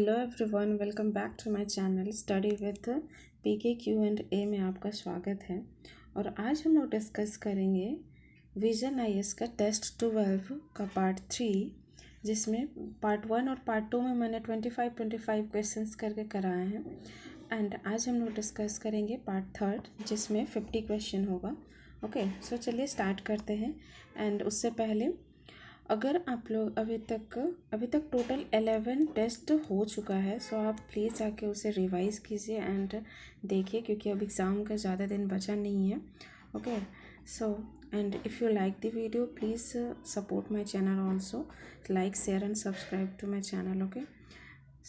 Hello everyone, welcome back to my channel study with PK Q and A में आपका स्वागत है। और आज हम लोग डिस्कस करेंगे विजन आईएएस का टेस्ट 12 का पार्ट 3, जिसमें पार्ट 1 और पार्ट 2 में मैंने 25 क्वेश्चंस करके कराए हैं। एंड आज हम लोग डिस्कस करेंगे पार्ट 3 जिसमें 50 क्वेश्चन होगा। ओके, सो चलिए स्टार्ट करते हैं। एंड उससे पहले अगर आप लोग अभी तक टोटल 11 टेस्ट हो चुका है, सो आप प्लीज़ जाके उसे रिवाइज़ कीजिए एंड देखिए, क्योंकि अब एग्ज़ाम का ज़्यादा दिन बचा नहीं है। Okay, so and if you like the video please support my channel also, like share and subscribe to my channel. Okay,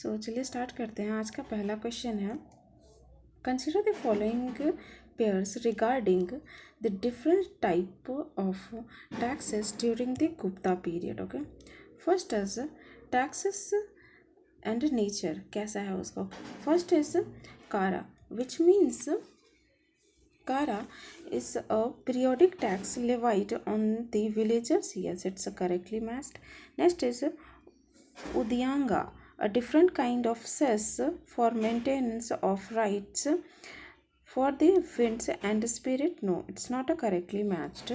so चलिए स्टार्ट करते हैं। आज का पहला क्वेश्चन है, consider the following pairs regarding the different type of taxes during the Gupta period. Okay, first is taxes and nature. कैसा है उसको? First is kara, which means kara is a periodic tax levied on the villagers. Yes, it's correctly matched. Next is udyanga, a different kind of cess for maintenance of rights for the winds and spirit. No, it's not a correctly matched.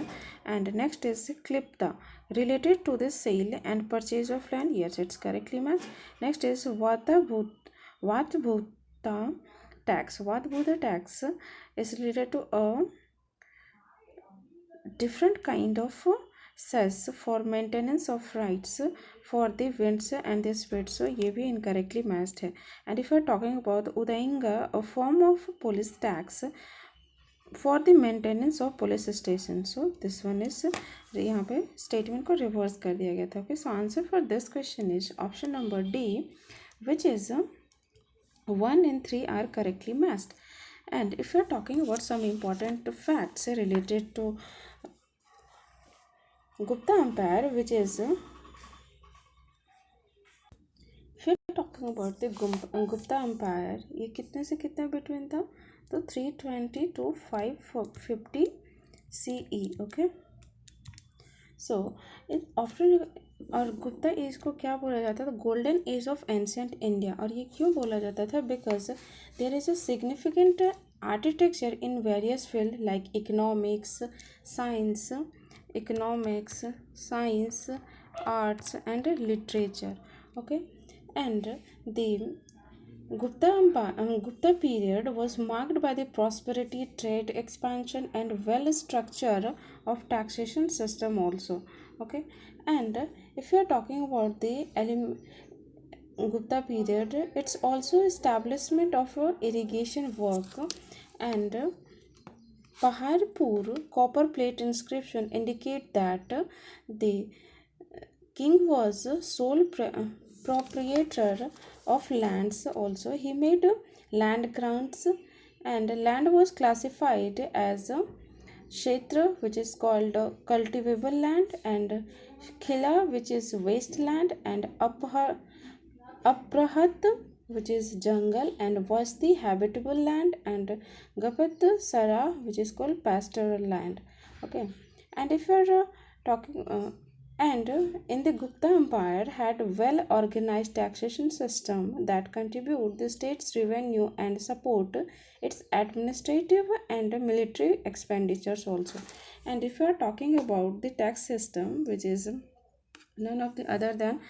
And next is klipta, related to the sale and purchase of land. Yes, it's correctly matched. Next is vatbhuta tax. Vatbhuta tax is related to a different kind of cess for maintenance of rights for the winds and the spirits. So ये भी incorrectly matched है. And if you are talking about udainga, a form of police tax for the maintenance of police station. So this one is यहाँ पे statement को reverse कर दिया गया था. Okay, so answer for this question is option number D, which is 1 and 3 are correctly matched. And if you are talking about some important facts related to Gupta Empire, which is if you are talking about the Gupta Empire, ये कितने से कितने between था? तो 320 to 550 CE. Okay, so after और Gupta age को क्या बोला जाता था? Golden age of ancient India. और ये क्यों बोला जाता था? Because there is a significant architecture in various field like economics, science, arts and literature. Okay, and the Gupta period was marked by the prosperity, trade expansion, and well structure of taxation system also. Okay, and if you are talking about the Gupta period, it's also establishment of irrigation work, and Paharpur copper plate inscription indicate that the king was sole proprietor of lands. Also, he made land grants, and land was classified as Kshetra, which is called cultivable land, and Khila, which is wasteland, and Aprahat, which is jungle, and Vasti, habitable land, and Gapat Sara, which is called pastoral land. Okay, and if you are talking and in the Gupta Empire had well organized taxation system that contribute the state's revenue and support its administrative and military expenditures also. And if you are talking about the tax system, which is none of the other than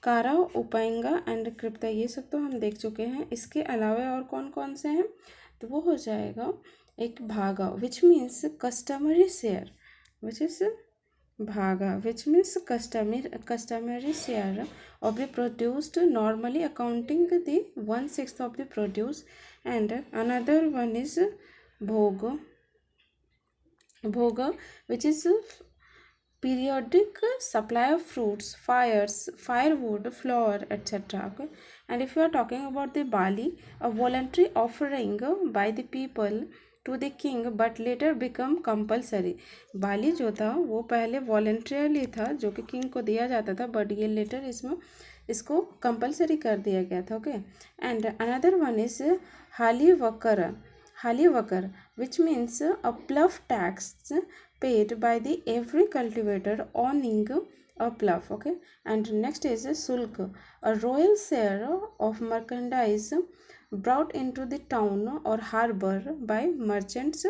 कारा, उपायंगा and कृप्ता, ये सब तो हम देख चुके हैं. इसके अलावा और कौन कौन से हैं? तो वो हो जाएगा एक bhaga, which means customary share, which is bhaga, which means customary share of the produced, normally accounting the 1/6 of the produce. And another one is bhoga, which is periodic supply of fruits, firewood, flour, etc. Okay, and if you are talking about the bali, a voluntary offering by the people to the king but later become compulsory. बाली जो था वो पहले वॉलेंट्रियरली था, जो कि king को दिया जाता था, बट ये लेटर इसको कंपलसरी कर दिया गया था. Okay, and another one is hali wakar, which means a plough tax paid by the every cultivator owning a bluff. Okay, and next is a sulk, a royal share of merchandise brought into the town or harbor by merchants.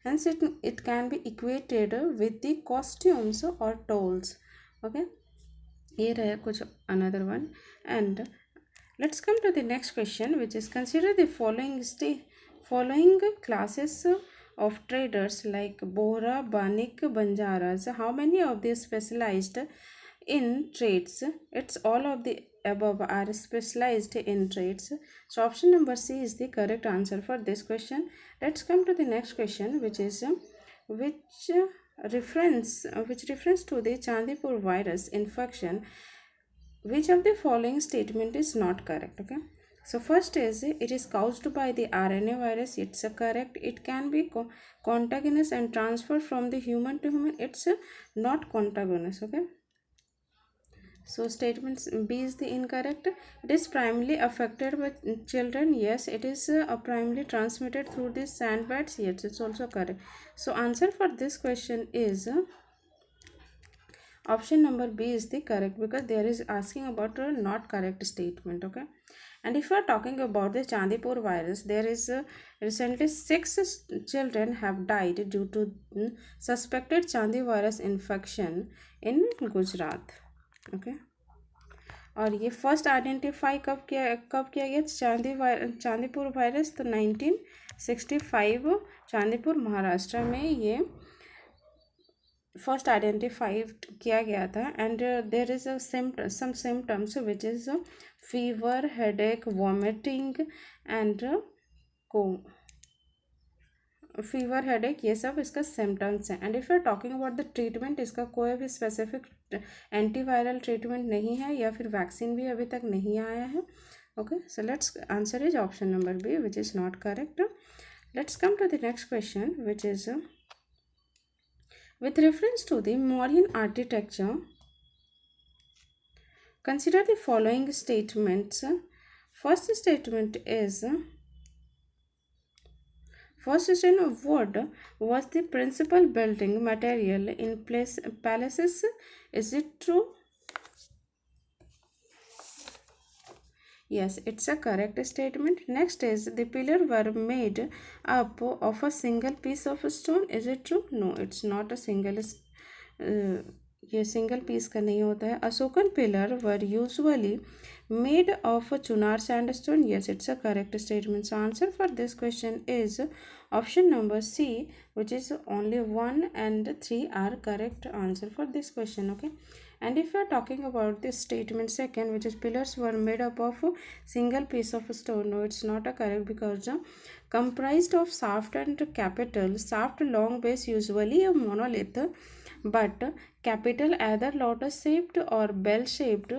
Hence it can be equated with the costumes or tolls. Okay, here है कुछ another one. And let's come to the next question, which is consider the following classes of traders like Bohra, Banik, Banjaras. How many of these specialized in trades? It's all of the above are specialized in trades. So option number C is the correct answer for this question. Let's come to the next question, which is which reference to the Chandipur virus infection. Which of the following statement is not correct? Okay, so first is it is caused by the RNA virus. It's a correct. It can be contagious and transferred from the human to human. It's not contagious. Okay, so statement B is the incorrect. It is primarily affected by children. Yes, it is primarily transmitted through the sandbats. Yes, it's also correct. So answer for this question is option number B is the correct, because there is asking about a not correct statement. Okay, and if you are talking about the Chandipur virus, there is recently 6 children have died due to suspected Chandi virus infection in Gujarat. Okay, और ये first identify कब किया गया Chandipur virus? तो 1965 चांदीपुर महाराष्ट्र में ये first identified किया गया था. And there is some symptoms which is fever, headache, vomiting and को फीवर, हेडेक, ये सब इसका सिम्टम्स हैं. And if you are talking about the treatment, इसका कोई भी स्पेसिफिक एंटीवायरल ट्रीटमेंट नहीं है या फिर वैक्सीन भी अभी तक नहीं आया है. Okay, so let's answer is option number B, which is not correct. Let's come to the next question, which is with reference to the Mauryan architecture, consider the following statements. First statement is wood was the principal building material in palaces. Is it true? Yes, it's a correct statement. Next is the pillar were made up of a single piece of stone. Is it true? No, it's not a single. ये single piece का नहीं होता है. Ashokan pillar were usually made of Chunar sandstone. Yes, it's a correct statement. So answer for this question is option number C, which is only 1 and 3 are correct answer for this question. Okay, and if you are talking about this statement second, which is pillars were made up of a single piece of stone, no, it's not a correct, because comprised of shaft and capital. Shaft long base, usually a monolith, but capital either lotus shaped or bell shaped,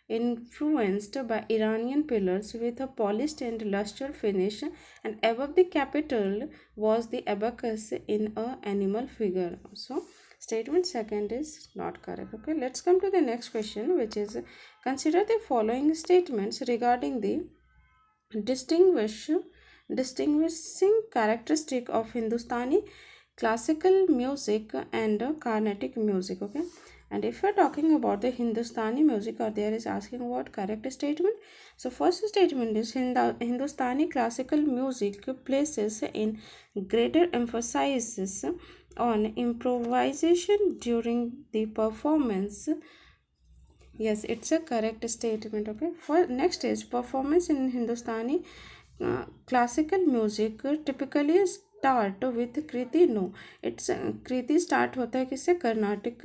influenced by Iranian pillars with a polished and luster finish, and above the capital was the abacus in a animal figure. So statement second is not correct. Okay, let's come to the next question, which is consider the following statements regarding the distinguishing characteristic of Hindustani classical music and Carnatic music. Okay, and if you are talking about the Hindustani music, or there is asking about correct statement, so first statement is Hindustani classical music places in greater emphasis on improvisation during the performance. Yes, it's a correct statement. Okay, for next is performance in Hindustani classical music typically start with kriti. No, it's kriti start होता है किससे? Carnatic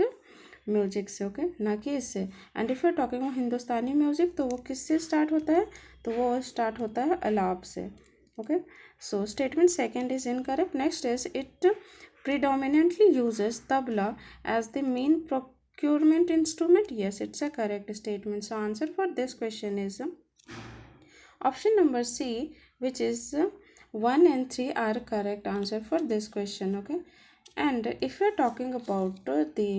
music से. Okay, ना कि इससे. And if you are talking of Hindustani music, तो वो किससे स्टार्ट होता है? तो वो स्टार्ट होता है अलाप से. Okay, so statement second is incorrect. Next is it predominantly uses tabla as the main procurement instrument. Yes, it's a correct statement. So answer for this question is option number C, which is 1 and 3 are correct answer for this question. Okay, and if we are talking about the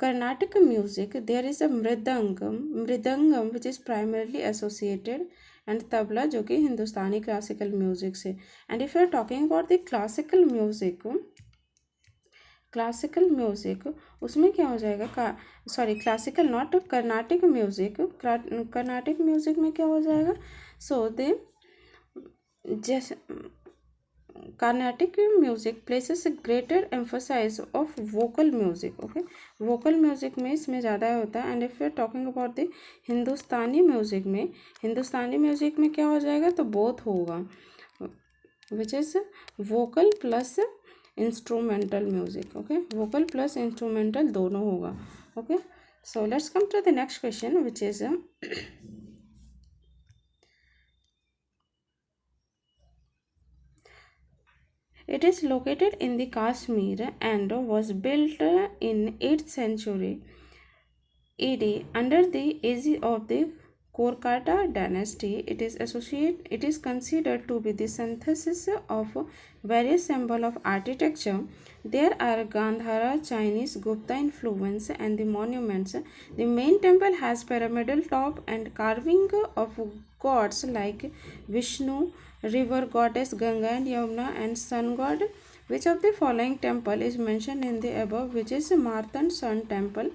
Carnatic music, there is a mridangam which is primarily associated, and tabla जो कि Hindustani classical music से. And if you are talking about the classical music, classical music, उसमें क्या हो जाएगा, sorry classical not Carnatic music, Carnatic music में क्या हो जाएगा, सो दे जैसे Carnatic music places a greater emphasis of vocal music. Okay, vocal music में इसमें ज़्यादा होता है. And if we are talking about the Hindustani music में क्या हो जाएगा, तो both होगा, which is vocal plus instrumental music. Okay, vocal plus instrumental दोनों होगा. Okay, so let's come to the next question, which is it is located in the Kashmir and was built in 8th century AD under the aegis of the Kolkata dynasty. It is considered to be the synthesis of various symbols of architecture. There are Gandhara, Chinese, Gupta influence and the monuments. The main temple has pyramidal top and carving of gods like Vishnu, river goddess Ganga and Yamuna, and sun god. Which of the following temple is mentioned in the above, which is Martan Sun Temple?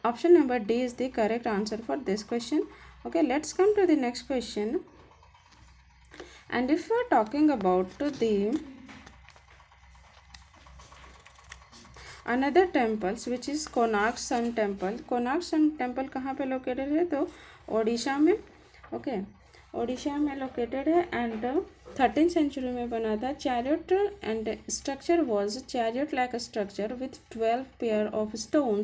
Option number D is the correct answer for this question. Okay, let's come to the next question. And if we are talking about the another temples, which is Konark Sun Temple. Konark Sun Temple कहाँ पे located है, तो ओडिशा में. Okay, Odisha में located है and 13th century में बना था. Chariot and structure was chariot like structure with 12 pair of stone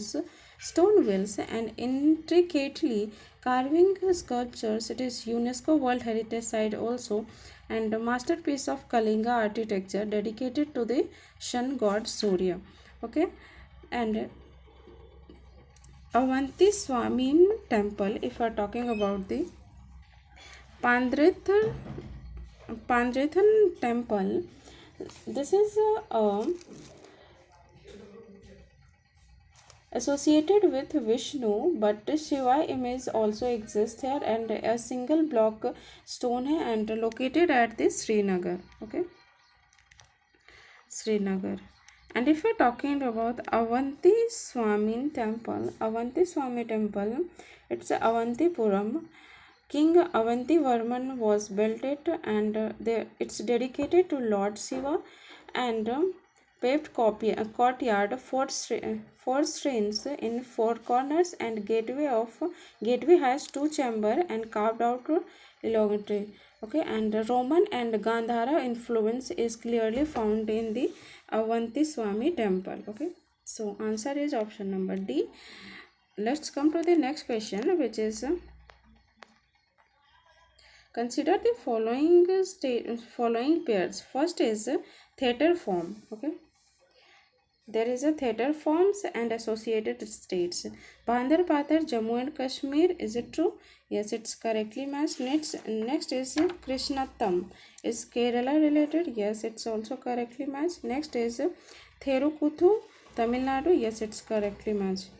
wheels and intricately carving sculptures. It is UNESCO World Heritage Site also, and a masterpiece of Kalinga architecture dedicated to the sun god Surya. Okay, and Avanti Swami temple, if we are talking about the Pandrethan temple, this is associated with Vishnu, but Shiva image also exists here, and a single block stone hai and located at the Srinagar. Okay, Srinagar. And if we're talking about Avanti Swami temple, it's Avantipuram. King Avantivarman was built it, and it's dedicated to Lord Shiva, and paved courtyard, four streams in four corners, and gateway has two chamber and carved out elongatory. Okay, and Roman and Gandhara influence is clearly found in the Avanti Swami temple. Okay, so answer is option number D. Let's come to the next question, which is consider the following pairs. First is theater form. Okay, there is a theater forms and associated states. Bandar Pathar, Jammu and Kashmir. Is it true? Yes, it's correctly matched. Next is Krishnattam. Is Kerala related? Yes, it's also correctly matched. Next is Thirukuthu, Tamil Nadu. Yes, it's correctly matched.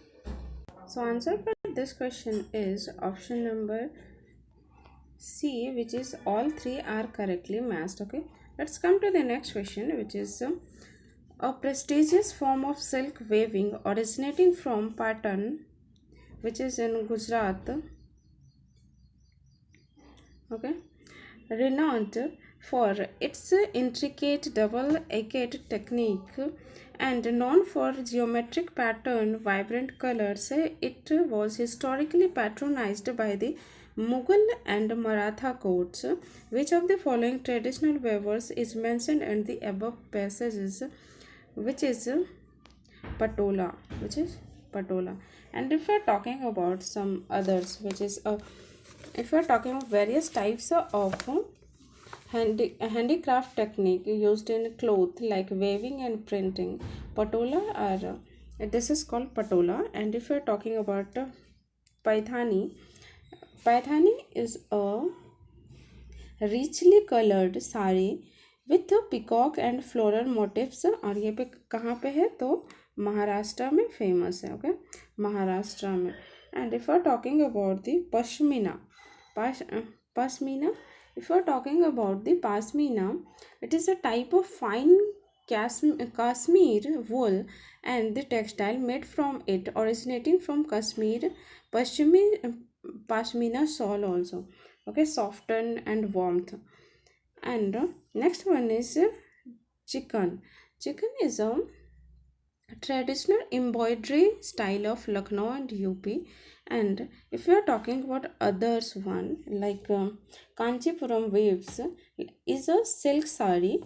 So answer for this question is option number C, which is all three are correctly matched. Okay, let's come to the next question, which is a prestigious form of silk weaving originating from Patan, which is in Gujarat. Okay, renowned for its intricate double-agate technique and known for geometric pattern, vibrant colors. It was historically patronized by the Mughal and Maratha courts. Which of the following traditional weavers is mentioned in the above passages? Which is Patola. And if we are talking about some others, which is if we are talking of various types of handicraft technique used in cloth like weaving and printing, patola are this is called patola. And if we are talking about paithani is a richly colored sari with peacock and floral motifs. और ये पे कहाँ पे है, तो महाराष्ट्र में famous है. Okay, Maharashtra में. And if we are talking about the pashmina, if we are talking about the pashmina, it is a type of fine Kashmir wool and the textile made from it originating from Kashmir, Pashmina shawl also. Okay, soften and warmth. And next one is chicken. Chicken is a traditional embroidery style of Lucknow and UP. And if you are talking about others one like Kanchipuram waves is a silk sari.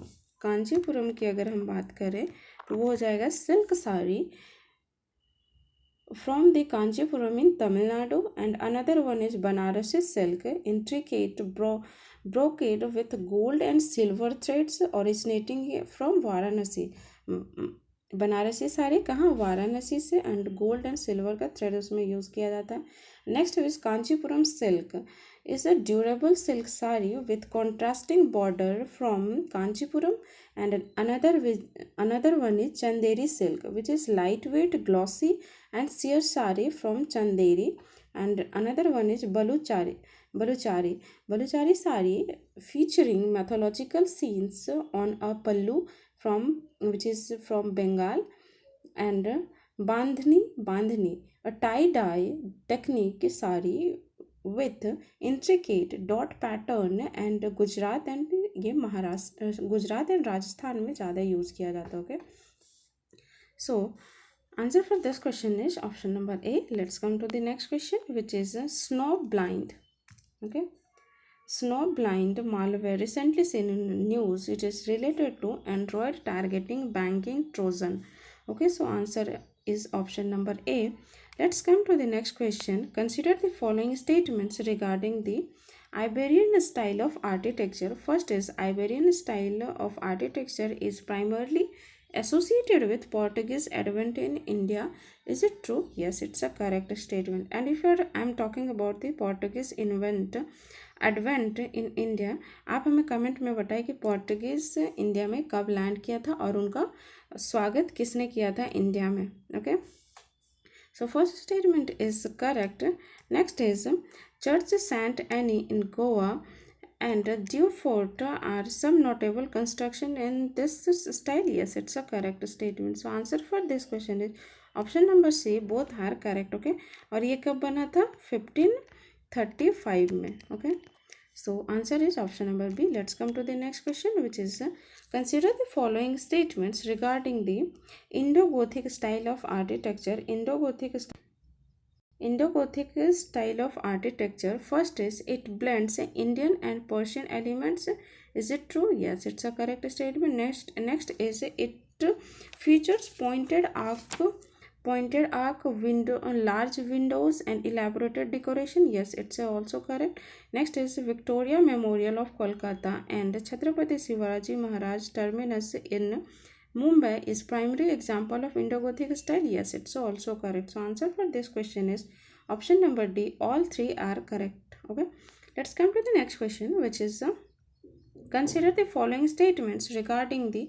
Kanchipuram की अगर हम बात करें तो वो हो जाएगा silk sari from the Kanchipuram in Tamil Nadu, and another one is Banarasi silk, intricate brocade with gold and silver threads originating from Varanasi. Banarasi sari कहाँ वाराणसी से एंड गोल्ड एंड सिल्वर का थ्रेड उसमें यूज़ किया जाता है. Next is Kanchipuram silk is a durable silk saree with contrasting border from Kanchipuram, and another one is Chanderi silk, which is lightweight, glossy and sheer saree from Chanderi, and another one is Baluchari saree featuring mythological scenes on a pallu from which is from Bengal, and Bandhani a tie-dye technique saree with intricate dot pattern, and Gujarat and ये Maharashtra Gujarat and Rajasthan में ज़्यादा use किया जाता है. Okay, so answer for this question is option number A. Let's come to the next question which is snow blind. Okay, snow blind malware recently seen in news. It is related to Android targeting banking Trojan. Okay, so answer is option number A. Let's come to the next question. Consider the following statements regarding the Iberian style of architecture. First is Iberian style of architecture is primarily associated with Portuguese advent in India. Is it true? Yes, it's a correct statement. And if I'm talking about the Portuguese advent in India, आप हमें comment में बताएं कि Portuguese India में कब land किया था और उनका स्वागत किसने किया था इंडिया में. Okay, so first statement is correct. Next is church saint Anne in Goa and Dew Fort are some notable construction in this style. Yes, it's a correct statement. So answer for this question is option number C. Both are correct. Okay, और ये कब बना था 1535 में. Okay, so answer is option number B. Let's come to the next question, which is consider the following statements regarding the Indo-Gothic style of architecture. Indo-Gothic style of architecture. First is it blends Indian and Persian elements. Is it true? Yes, it's a correct statement. Next is it features pointed arc window, large windows and elaborated decoration. Yes, it's also correct. Next is Victoria Memorial of Kolkata and Chhatrapati Shivaji Maharaj Terminus in Mumbai is primary example of Indo-Gothic style. Yes, it's also correct. So answer for this question is option number D. All three are correct. Okay, let's come to the next question, which is consider the following statements regarding the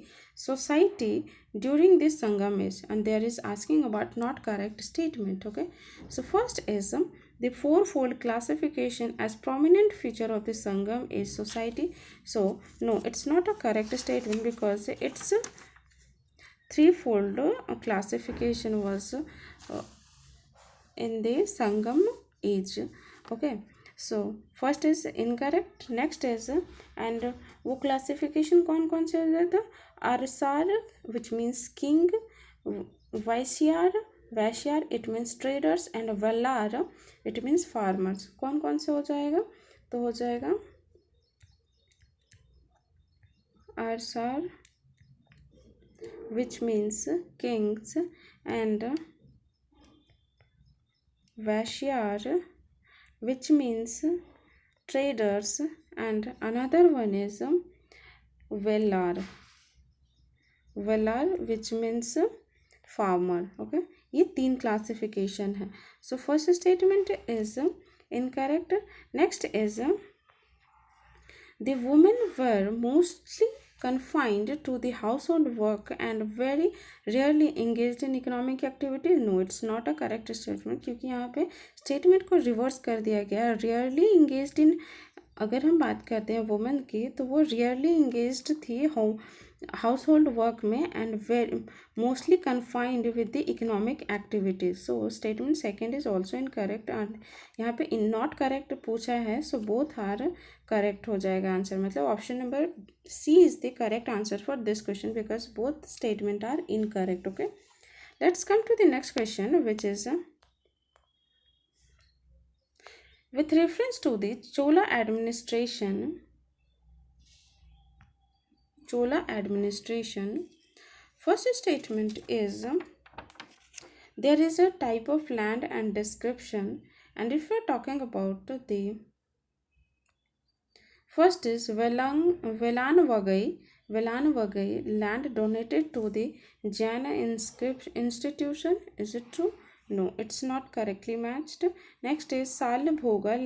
society during this Sangam age, and there is asking about not correct statement. Okay, so first is the fourfold classification as prominent feature of the Sangam age society. So no, it's not a correct statement because it's threefold classification was in the Sangam age. Okay, so first is incorrect. Next is and वो classification कौन से हो जाता? Arsar, which means king, Vaishyar it means traders, and Valar it means farmers. कौन से हो जाएगा? तो हो जाएगा Arsar, which means kings, and Vaishyar, which means traders, and another one is Velar, which means farmer. Okay, ये तीन classification है. So first statement is incorrect. Next is the women were mostly confined to the household work and very rarely engaged in economic activity. No, it's not a correct statement क्योंकि यहाँ पे statement को reverse कर दिया गया. rarely engaged in, अगर हम बात करते हैं वुमेन की तो वो rarely engaged थी हाउसहोल्ड वर्क में and very mostly confined with the economic activities. So statement second is also incorrect. And यहाँ पे इन नॉट करेक्ट पूछा है, सो बोथ आर करेक्ट हो जाएगा आंसर. मतलब option number C is the correct answer for this question because both statement are incorrect. Okay, let's come to the next question which is with reference to the Chola administration, first statement is there is a type of land and description. And if we are talking about the first is Velanvagai, land donated to the Jaina institution. Is it true? No, it's not correctly matched. Next is Salbhoga,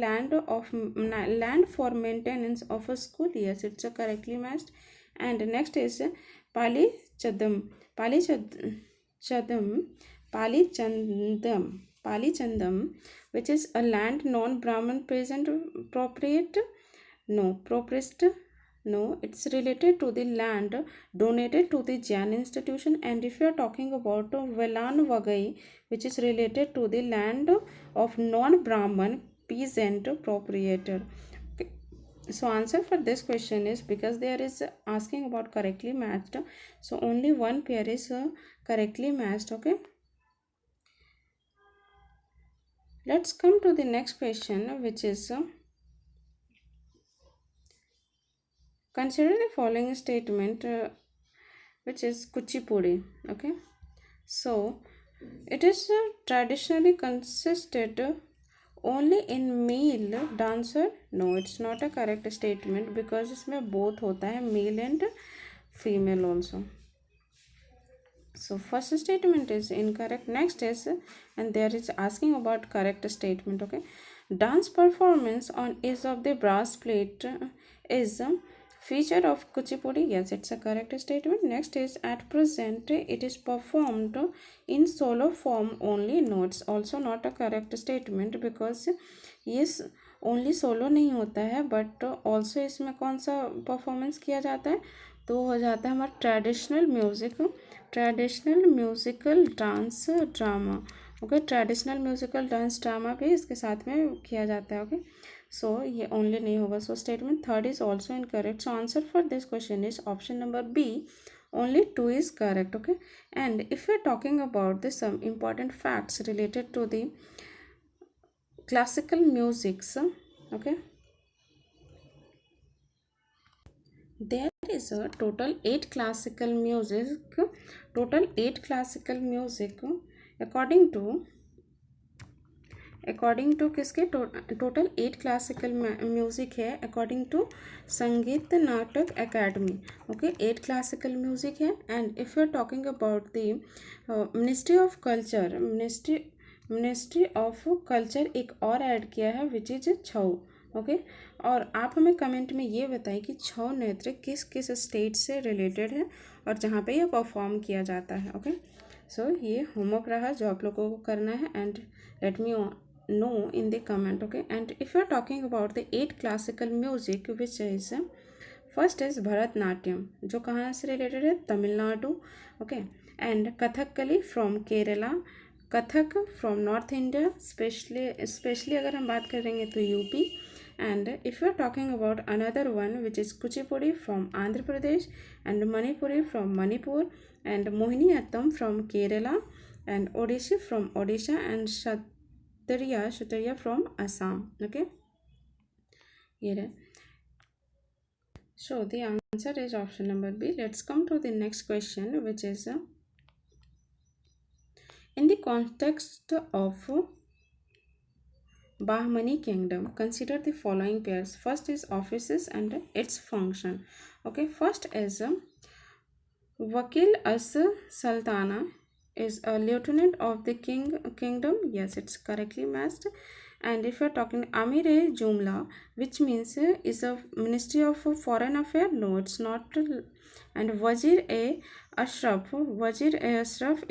land for maintenance of a school. Yes, it's a correctly matched. And next is Pali Chadam, Pali Chadam, Pali Chandam, which is a land non-Brahman present appropriate. No, proprist. No, it's related to the land donated to the Jain institution. And if you are talking about Velan Vagai, which is related to the land of non-Brahman peasant proprietor. Okay. So answer for this question is, because there is asking about correctly matched, so only one pair is correctly matched. Okay. Let's come to the next question, which is consider the following statement, which is Kuchipudi. Okay, so it is traditionally consisted only in male dancer. No, it's not a correct statement because इसमें both होता है, male and female also. So first statement is incorrect. Next is, and there is asking about correct statement. Okay, dance performance on Is of the Brass Plate is feature of Kuchipudi. Yes, it's a correct statement. Next is, at present it is performed in solo form only. No, it's also not a correct statement because yes, only solo नहीं होता है, but also इसमें कौन सा performance किया जाता है, तो हो जाता है हमारा traditional musical dance drama. Okay, traditional musical dance drama भी इसके साथ में किया जाता है. ओके, सो ये ओनली नहीं होगा. So statement third is also incorrect. So answer for this question is option number B, only 2 is correct. Okay, and if we are talking about this some important facts related to the classical musics, okay, there is a total 8 classical music, according to किसके total 8 classical music है according to Sangeet Natak academy. Okay, 8 classical music है. And if you are talking about the ministry of culture एक और add किया है which is Chhau. Okay, और आप हमें कमेंट में ये बताइए कि छऊ नृत्य किस किस स्टेट से रिलेटेड है और जहाँ पे ये परफॉर्म किया जाता है. ओके, सो ये होमवर्क रहा जो आप लोगों को करना है. And let me know in the comment. Okay, and if you are talking about the 8 classical music, which is first is Bharatanatyam जो कहाँ से रिलेटेड है, Tamil Nadu. Okay, and Kathakali from Kerala, Kathak from north India, specially अगर हम बात करेंगे तो UP. And if you are talking about another one which is Kuchipudi from Andhra Pradesh, and Manipuri from Manipur, and Mohiniyattam from Kerala, and Odissi from Odisha, and Shuteriya from Assam. Okay, here. So the answer is option number B. Let's come to the next question, which is in the context of Bahmani kingdom, consider the following pairs. First is offices and its function. Okay, first is Wakil as Sultana is a lieutenant of the kingdom. Yes, it's correctly matched. And if you're talking Amir-e Jumla, which means is a Ministry of Foreign Affairs, no, it's not. And Wazir-e Ashraf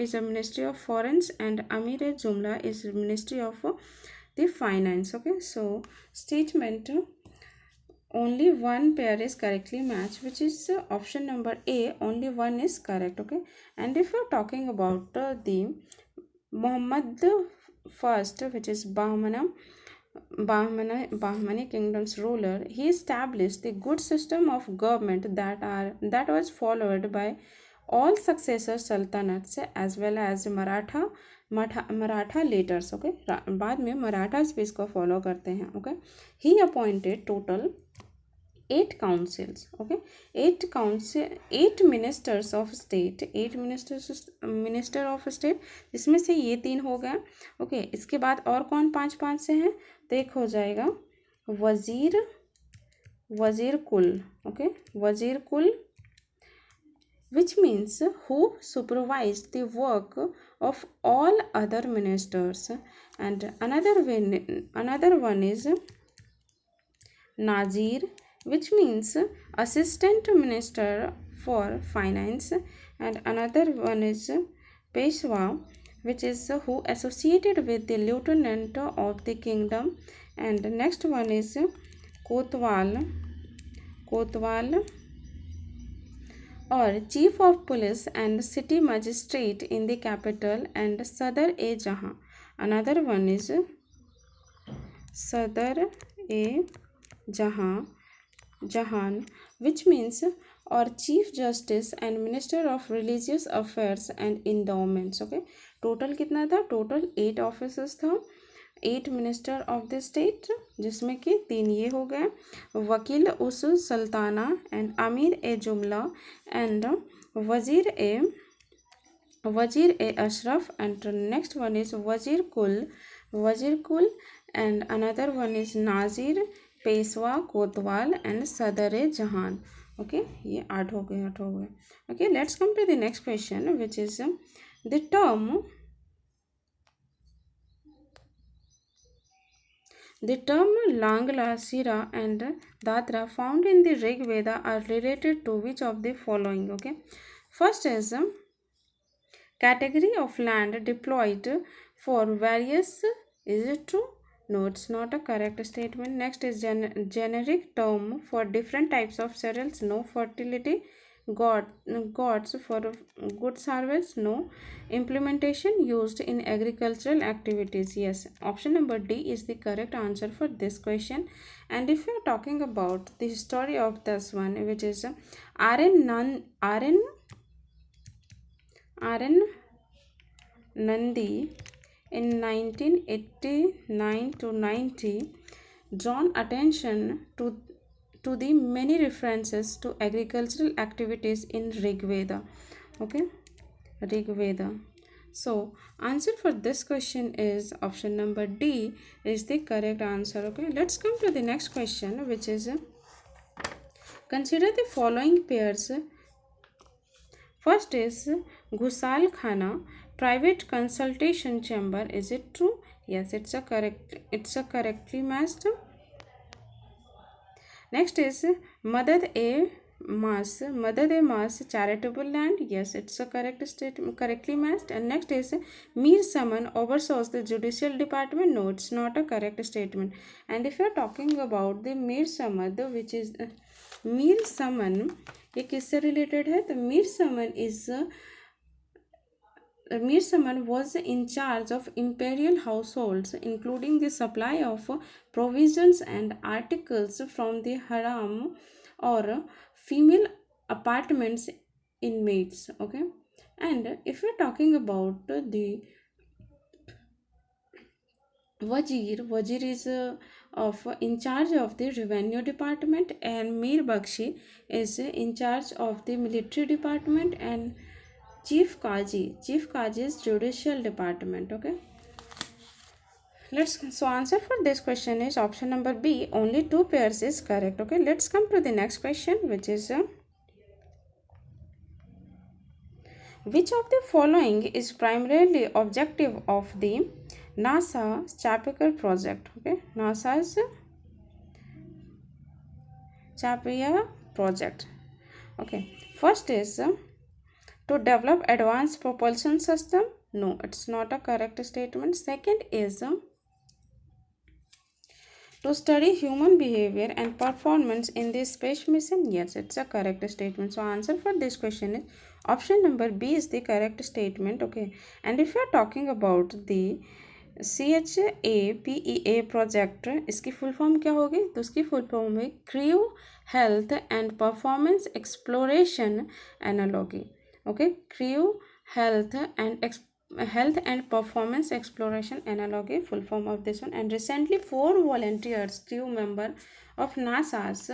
is a Ministry of Foreign, and Amir-e Jumla is Ministry of the Finance. Okay, so statement only one pair is correctly matched, which is option number A. Only one is correct. Okay, and if you're talking about the Muhammad first, which is Bahmani kingdom's ruler, he established the good system of government that was followed by all successor sultanates as well as Maratha letters. Okay, बाद में मराठास भी इसको follow करते हैं. Okay, he appointed total 8 councils. Okay, 8 ministers of state, 8 minister of state, जिसमें से ये 3 हो गए. ओके, इसके बाद और कौन 5 से हैं, तो एक हो जाएगा वजीर कुल. ओके, वजीर कुल, which means who supervised the work of all other ministers. And another one is Nazir, which means assistant minister for finance. And another one is Peshwa, which is who associated with the lieutenant of the kingdom. And next one is Kotwal or chief of police and city magistrate in the capital. And Sadr-e-Jahan, another one is Sadr-e-Jahan, which means or chief justice and minister of religious affairs and endowments. Okay, total कितना था, total 8 officers था, 8 minister of the state, जिसमें कि 3 ये हो गए, वकील उस सल्ताना एंड अमीर ए जुमला एंड वजीर ए ashraf. And next one is wazir kul and another one is nazir, peshwa, kotwal and सदर-ए-जहान. ओके, ये 8 हो गए. Okay, let's come to the next question, which is the term Langla, Sira and Datra found in the Rig Veda are related to which of the following? Okay, first is category of land deployed for various. Is it true? No, it's not a correct statement. Next is generic term for different types of cereals. No. Fertility gods for goods harvest. No. Implementation used in agricultural activities. Yes, option number D is the correct answer for this question. And if you are talking about the history of this one, which is R.N. Nandi in 1989 to 90 drawn attention to the many references to agricultural activities in Rig Veda. Okay, Rig Veda. So answer for this question is option number D is the correct answer. Okay, let's come to the next question, which is consider the following pairs. First is Ghusal Khana, private consultation chamber. Is it true? Yes, it's a correctly matched. Next is Madad-e-Mas, charitable land. Yes, it's a correct statement, correctly matched. And next is Mir Saman oversaws the judicial department. No, it's not a correct statement. And if you are talking about the Mir Samad, which is Mir Saman, ये किससे related है, तो Mir Saman was in charge of imperial households, including the supply of provisions and articles from the haram or female apartments inmates. Okay, and if we're talking about the Wazir is in charge of the revenue department, and Mir Bakshi is in charge of the military department, and Chief Kaji is judicial department. Okay, so answer for this question is option number B. Only 2 pairs is correct. Okay, let's come to the next question, which is which of the following is primarily objective of the NASA Chapiker project? Okay, NASA's Chapier project. Okay, first is to develop advanced propulsion system. No, it's not a correct statement. Second is to study human behavior and performance in the space mission? Yes, it's a correct statement. So answer for this question is option number B is the correct statement. Okay, and if you are talking about the CHAPEA project, इसकी full form क्या होगी? तो उसकी full form है crew health and performance exploration analogy. Okay, crew health and health and performance exploration analogy, full form of this one. And recently 4 volunteers, crew member of NASA's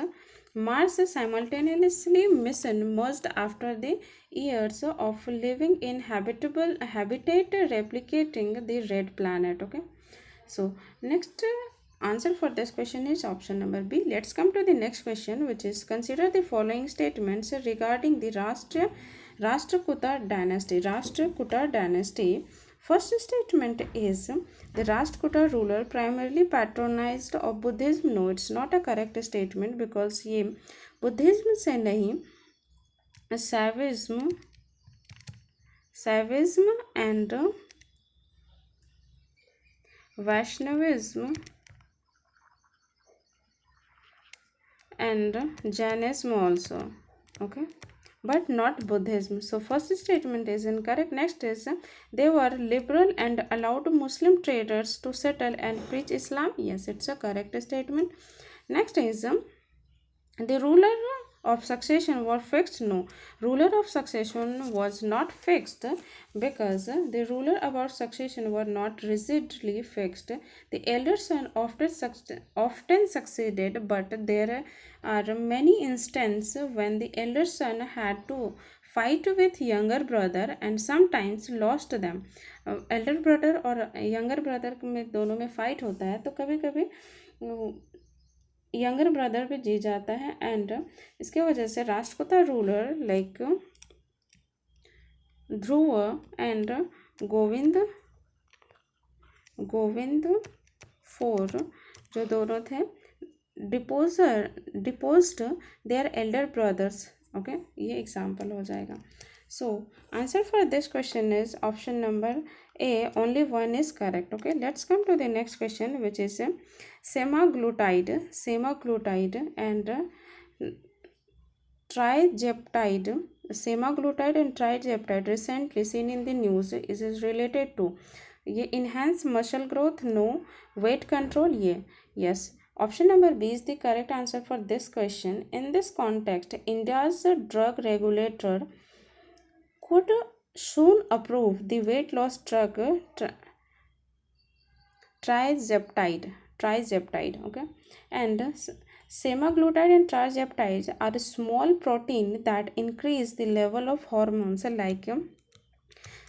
Mars simultaneously mission merged after the years of living in habitable habitat replicating the red planet. Okay, so next answer for this question is option number B. Let's come to the next question, which is consider the following statements regarding the Rashtrakuta dynasty. Rashtrakuta dynasty. First statement is the Rashtrakuta ruler primarily patronized of Buddhism. No, it's not a correct statement because ये Buddhism से नहीं, Saivism and Vaishnavism and Jainism also. Okay, but not Buddhism. So first statement is incorrect. Next is they were liberal and allowed Muslim traders to settle and preach Islam. Yes, it's a correct statement. Next is the ruler of succession were fixed. No, ruler of succession was not fixed because the ruler about succession were not rigidly fixed. The elder son often succeeded, but there are many instances when the elder son had to fight with younger brother and sometimes lost them. Elder brother और younger brother में दोनों में fight होता है, तो कभी कभी younger brother भी जीत जाता है. एंड इसके वजह से Rashtrakuta ruler like Dhruv and Govind four जो दोनों थे deposed there Elder brothers. Okay, ये एग्जाम्पल हो जाएगा. So answer for this question is option number A. Only one is correct. Okay, let's come to the next question, which is semaglutide and trizeptide. Semaglutide and trizeptide recently seen in the news is related to ये enhance muscle growth. No. Weight control. ये yes. Option number B is the correct answer for this question. In this context, India's drug regulator could soon approve the weight loss drug trizeptide. Okay, and semaglutide and trizeptide are a small protein that increase the level of hormones like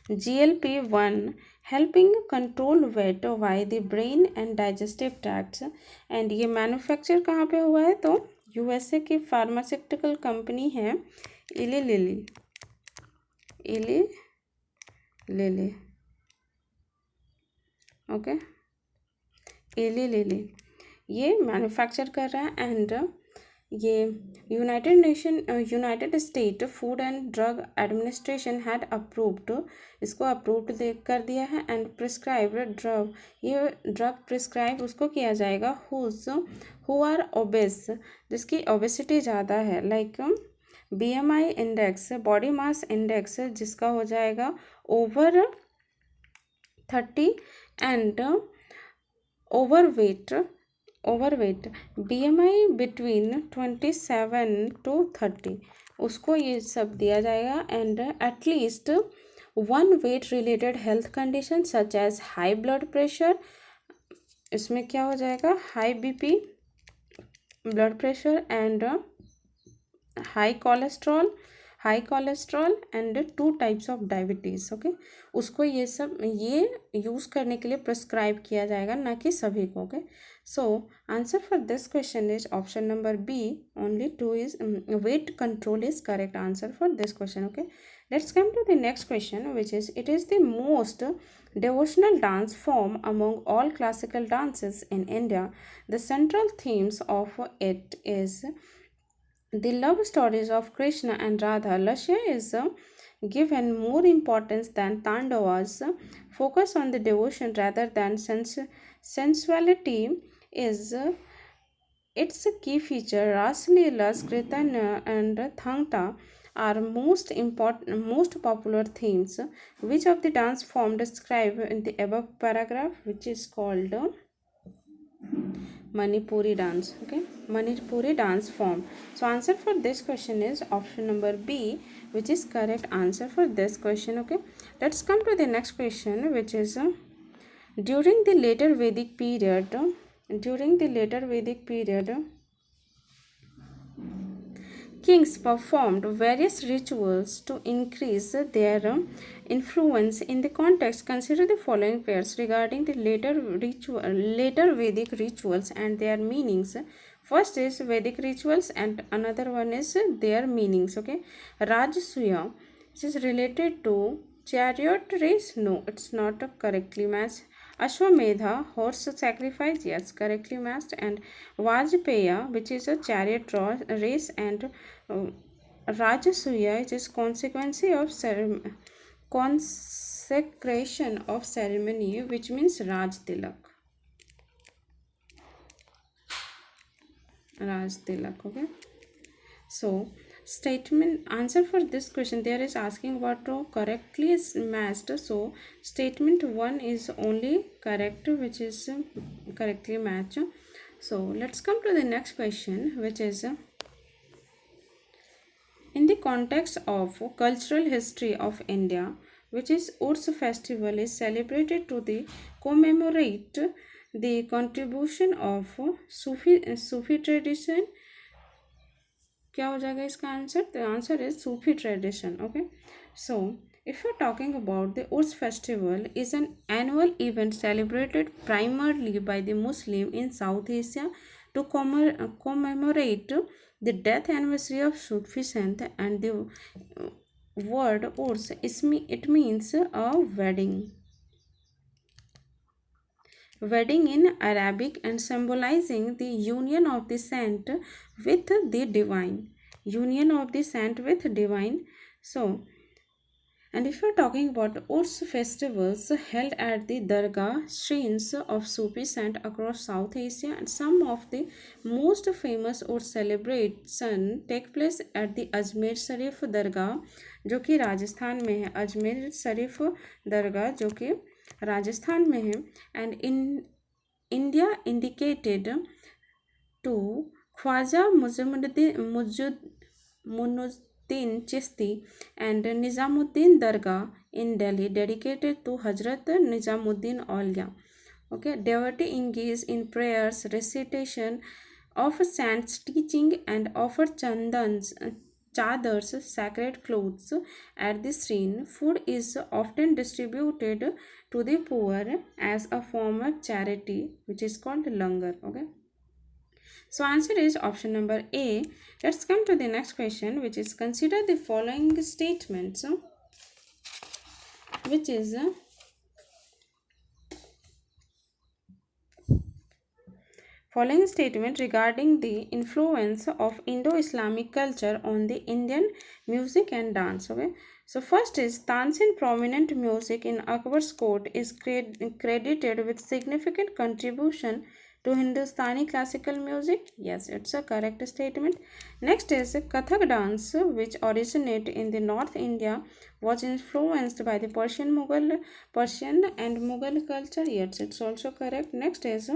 GLP-1, helping control weight via the brain and digestive tracts. and ये manufacture कहाँ पे हुआ है? तो USA की pharmaceutical company है इली lily. Okay, इली लिली ये मैन्युफैक्चर कर रहा है. एंड ये United state food and drug administration had approved, इसको अप्रूव्ड कर दिया है. एंड प्रिस्क्राइब्ड ड्रग, ये ड्रग प्रिस्क्राइब उसको किया जाएगा हु आर ओबेस, जिसकी ओबेसिटी ज़्यादा है. Like BMI index, body mass index, जिसका हो जाएगा over 30. And overweight BMI between 27 to 30, उसको ये सब दिया जाएगा. And at least one wait related health condition such as high blood pressure, इसमें क्या हो जाएगा? High BP, blood pressure and high cholesterol and 2 types of diabetes. Okay, उसको ये सब ये यूज़ करने के लिए प्रिस्क्राइब किया जाएगा, ना कि सभी को. Okay, so answer for this question is option number B. Only 2 is weight control is correct answer for this question. Okay, let's come to the next question, which is it is the most devotional dance form among all classical dances in India. The central themes of it is the love stories of Krishna and Radha. Lasya is given more importance than Tandavas. Focus on the devotion rather than sensuality is its key feature Raslilas, Kirtana, and Thangta are most popular themes. Which of the dance form described in the above paragraph, which is called Manipuri dance? Okay, Manipuri dance form. So answer for this question is option number B, which is correct answer for this question. Okay, let's come to the next question, which is during the later Vedic period. During the later Vedic period, kings performed various rituals to increase their influence. In the context, consider the following pairs regarding the later Vedic rituals and their meanings. First is Vedic rituals, and another one is their meanings. Okay, Rajasuya, which is related to chariot race. No, it's not correctly matched. Ashwamedha, horse sacrifice, yes, correctly matched. And Vajpaya, which is a chariot race, and Rajasuya, which is consecration of ceremony, which means Raj Tilak. Raj Tilak, okay. So, statement answer for this question, there is asking about to correctly is matched. So, statement 1 is only correct, which is correctly matched. So, let's come to the next question, which is in the context of cultural history of India, which is Urs festival is celebrated to the commemorate the contribution of Sufi tradition. क्या हो जाएगा इसका answer? The answer is Sufi tradition. Okay, so if you're talking about the Urs festival is an annual event celebrated primarily by the Muslim in South Asia to commemorate the death anniversary of Sufi saint, and the word Urs it means a wedding in Arabic, and symbolizing the union of the saint with the divine. Union of the saint with divine. So, and if you're talking about Urs festivals held at the Dargah shrines of Sufi saint across South Asia, and some of the most famous Urs celebration take place at the Ajmer Sharif Dargah, जो कि राजस्थान में है. अजमेर शरीफ दरगाह जो कि राजस्थान में है. And in India indicated to Khwaja Munuddin Chishti and Nizamuddin Dargah in Delhi, dedicated to Hazrat Nizamuddin Aulia. Okay, devotee engage in prayers, recitation of saints' teaching, and offer chadars, sacred clothes at the shrine. Food is often distributed to the poor as a form of charity, which is called langar. Okay, so answer is option number A. Let's come to the next question, which is consider the following statements, which is following statement regarding the influence of Indo-Islamic culture on the Indian music and dance. Okay, so first is Tansin prominent music in Akbar's court is credited with significant contribution to Hindustani classical music. Yes, it's a correct statement. Next is Kathak dance, which originated in the North India, was influenced by the Persian and Mughal culture. Yes, it's also correct. Next is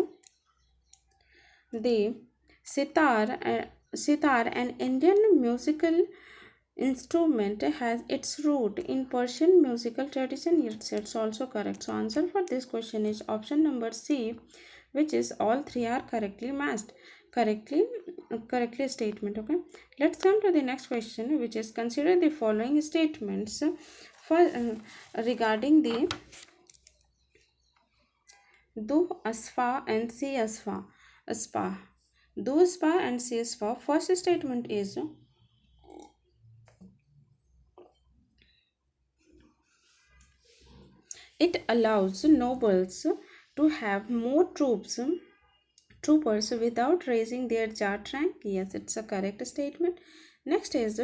the sitar, an Indian musical instrument, has its root in Persian musical tradition. Yes, it's also correct. So answer for this question is option number C, which is all three are correctly matched. Correctly statement. Okay, let's come to the next question, which is consider the following statements for regarding the do asfa and si aspa. Do aspa and si aspa. First statement is it allows nobles to have more troopers without raising their Jat rank. Yes, it's a correct statement. Next is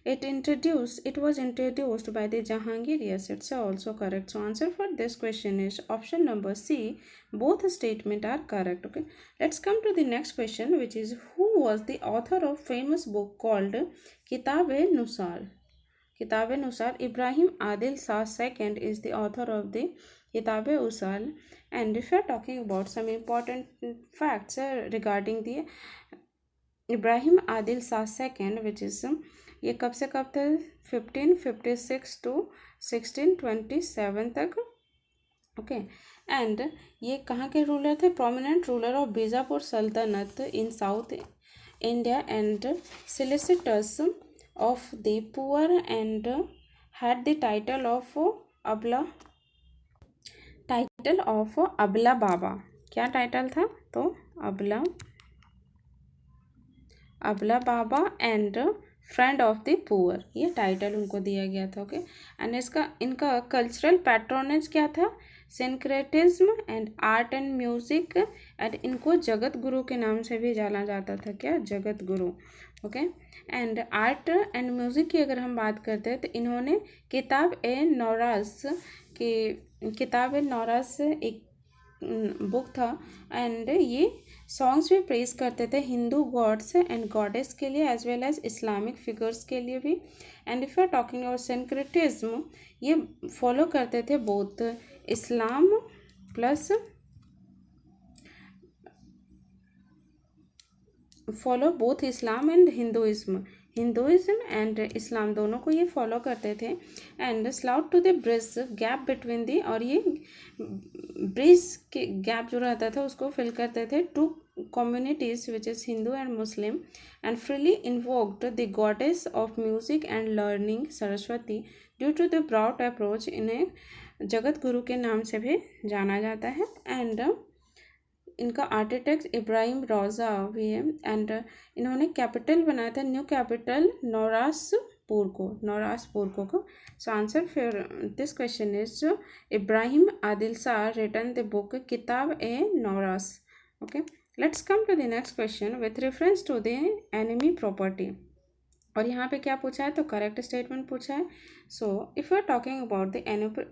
It was introduced by the Jahangir. Yes, it's also correct. So answer for this question is option number C. Both statements are correct. Okay. Let's come to the next question, which is who was the author of famous book called Kitab-e-Nusar? Kitab-e-Nusar. Ibrahim Adil Shah II is the author of the Kitab-e-Usal. And if you are talking about some important facts regarding the Ibrahim Adil Shah second which is ये कब से कब था 1556 to 1627 तक okay and ये कहाँ के ruler थे प्रोमिनेंट रूलर ऑफ बीजापुर सल्तनत in South India and solicitors of the poor and had the title of Abla Baba क्या टाइटल था तो Abla Baba and friend of the poor ये टाइटल उनको दिया गया था ओके एंड इनका कल्चरल पैट्रोनेज क्या था syncretism and art and music and इनको जगत गुरु के नाम से भी जाना जाता था क्या Jagat Guru okay and art and music की अगर हम बात करते हैं तो इन्होंने किताब ए नौरास एक बुक था एंड ये सॉन्ग्स भी प्रेज करते थे हिंदू गॉड्स एंड गॉडेस के लिए as well as Islamic figures के लिए भी and if you are talking about syncretism ये फॉलो करते थे both Islam plus follow both Islam and Hinduism and Islam दोनों को ये फॉलो करते थे and sought to the bridge gap between the और ये ब्रिज के गैप जो रहता था उसको फिल करते थे two communities which is Hindu and Muslim and freely invoked the goddess of music and learning Saraswati due to the broad approach इन्हें जगत गुरु के नाम से भी जाना जाता है एंड इनका आर्किटेक्ट इब्राहिम रौज़ा भी है एंड इन्होंने कैपिटल बनाया था न्यू कैपिटल नौरासपुर को so answer for this question is Ibrahim Adil Shah written the book Kitab ए Nauras okay let's come to the next question with reference to the enemy property और यहाँ पे क्या पूछा है तो करेक्ट स्टेटमेंट पूछा है so if you are talking about the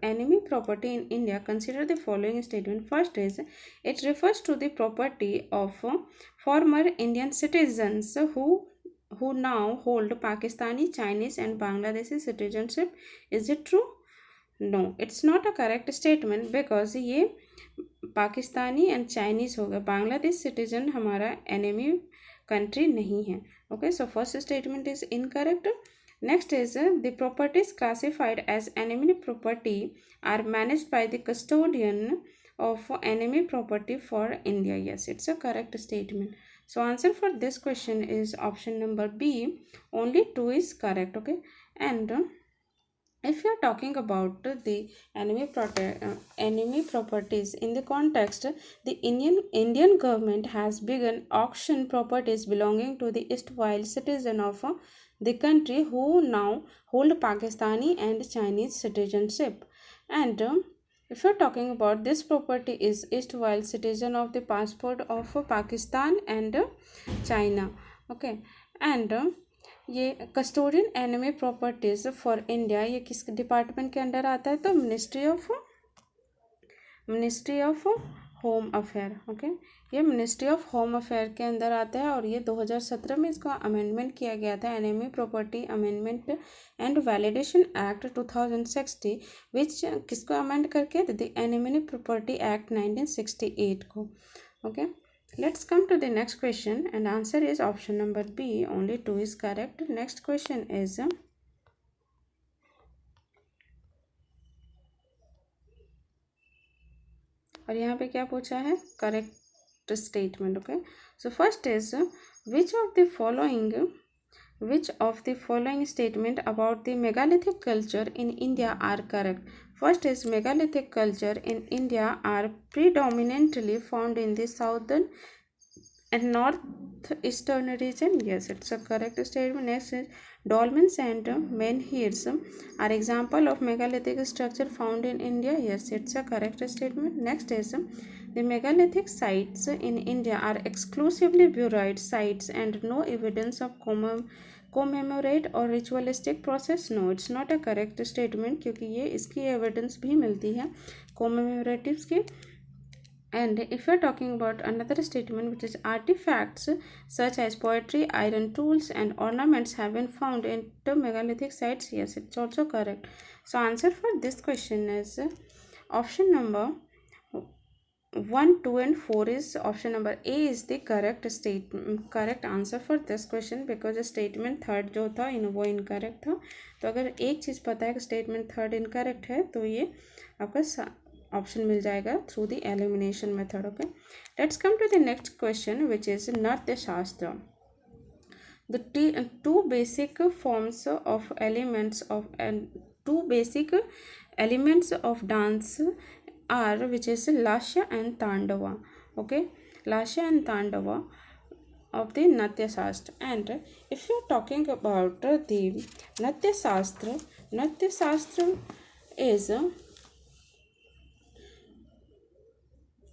enemy property in India consider the following statement first is it refers to the property of former Indian citizens who now hold Pakistani, Chinese and Bangladeshi citizenship. Is it true? No, it's not a correct statement because ये Pakistani and Chinese हो गया Bangladesh citizen हमारा enemy country नहीं है okay so first statement is incorrect next is the properties classified as enemy property are managed by the custodian of enemy property for India yes it's a correct statement so answer for this question is option number B only 2 is correct okay and if you are talking about the enemy properties in the context the Indian government has begun auction properties belonging to the erstwhile citizen of the country who now hold Pakistani and Chinese citizenship and if you are talking about this property is erstwhile citizen of the passport of Pakistan and China okay and ये custodian enemy properties for India ये किस department के under आता है तो ministry of home affair okay ये ministry of home affair के अंदर आता है और ये 2017 में इसका अमेंडमेंट किया गया था enemy property amendment and validation act 2060 विच किसको अमेंड करके द एनिमी प्रॉपर्टी एक्ट 1968 को okay Let's come to the next question and answer is option number B. Only 2 is correct. Next question is और यहाँ पे क्या पूछा है correct statement okay so first is which of the following statement about the megalithic culture in India are correct first is megalithic culture in India are predominantly found in the southern and northeastern region yes it's a correct statement next is dolmens and menhirs are example of megalithic structure found in India yes it's a correct statement next is The megalithic sites in India are exclusively buried sites and no evidence of commemorate or ritualistic process. No, it's not a correct statement क्योंकि ये इसकी evidence भी मिलती है commemoratives की. And if we are talking about another statement, which is artifacts such as poetry, iron tools, and ornaments have been found in the megalithic sites, yes, it's also correct. So answer for this question is option number 1, 2 and 4 is option number A is the correct answer for this question, because statement third जो था वो incorrect था. तो अगर एक चीज़ पता है कि स्टेटमेंट थर्ड इनकरेक्ट है तो ये आपका ऑप्शन मिल जाएगा through the elimination method. Okay, let's come to the next question which is Nritya Shastra. The two basic forms of elements of and two basic elements of dance are, which is Lasya and Tandava. Okay, Lasya and Tandava of the Natya Shastra. And if you are talking about the Natya Shastra is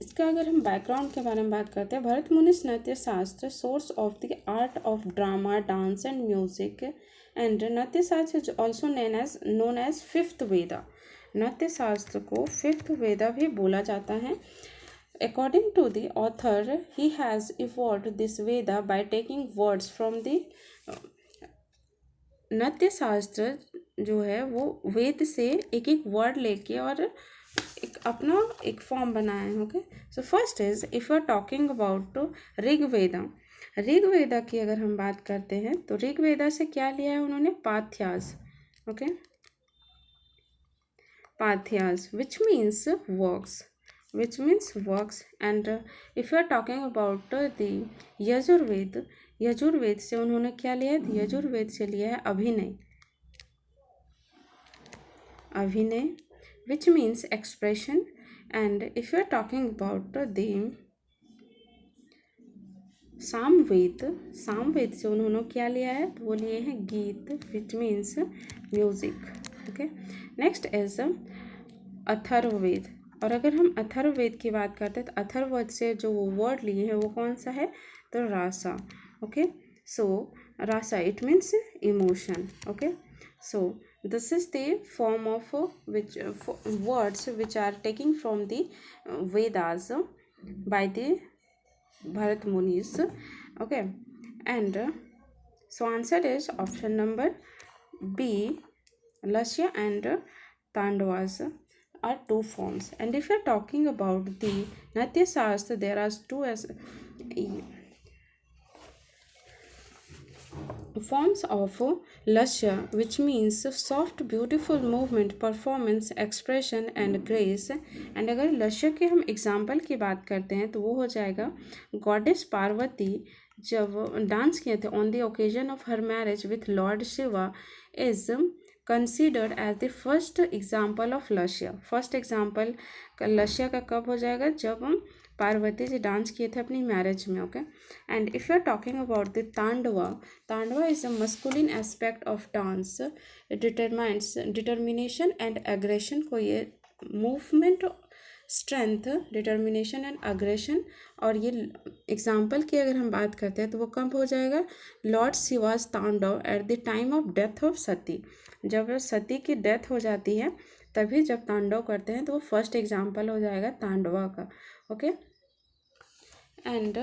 इसका अगर हम background के बारे में बात करते हैं, Bharat Muni Nritya Shastra source of the art of drama, dance and music. And Nritya Shastra is also known as fifth Veda. Nritya Shastra को फिफ्थ वेदा भी बोला जाता है. According to the author, he has evolved this Veda by taking words from the Nritya Shastra जो है वो वेद से एक एक वर्ड लेके और अपना एक फॉर्म बनाया है. Okay, so first is if you are talking about Rigveda. Rigveda की अगर हम बात करते हैं तो ऋग्वेदा से क्या लिया है उन्होंने? Pathyas. Okay, pathyas which means works. And if you are talking about the Yajurveda से उन्होंने क्या लिया है? यजुर्वेद से लिया है अभिनय which means expression. And if you are talking about the Samaveda से उन्होंने क्या लिया है? तो वो लिए हैं गीत, which means music. okay, next is Atharvaveda. और अगर हम अथर्ववेद की बात करते हैं तो अथर्ववेद से जो वो वर्ड लिए हैं वो कौन सा है? तो rasa. Okay, so rasa it means emotion. Okay, so this is the form of words which are taken from the Vedas by the Bharat Munis. Okay, and so answer is option number B. Lasya and Tandavas are two forms. And if you are talking about the Natya Shastra, there are two forms of lasya, which means soft beautiful movement, performance, expression and grace. and अगर लश्य के हम example की बात करते हैं तो वो हो जाएगा गॉडेस पार्वती जब डांस किए थे on the occasion of her marriage with Lord Shiva is considered as the first example of lasya. First example lasya का कब हो जाएगा? जब पार्वती जी डांस किए थे अपनी मैरिज में. Okay, and if you are talking about the tandava is a masculine aspect of dance. Determination and aggression को ये movement, strength, determination and aggression. और ये एग्जाम्पल की अगर हम बात करते हैं तो वो कब हो जाएगा? Lord Shiva's tandav at the time of death of Sati. जब सती की डेथ हो जाती है तभी जब तांडव करते हैं तो वो फर्स्ट एग्जाम्पल हो जाएगा तांडवा का. ओके, एंड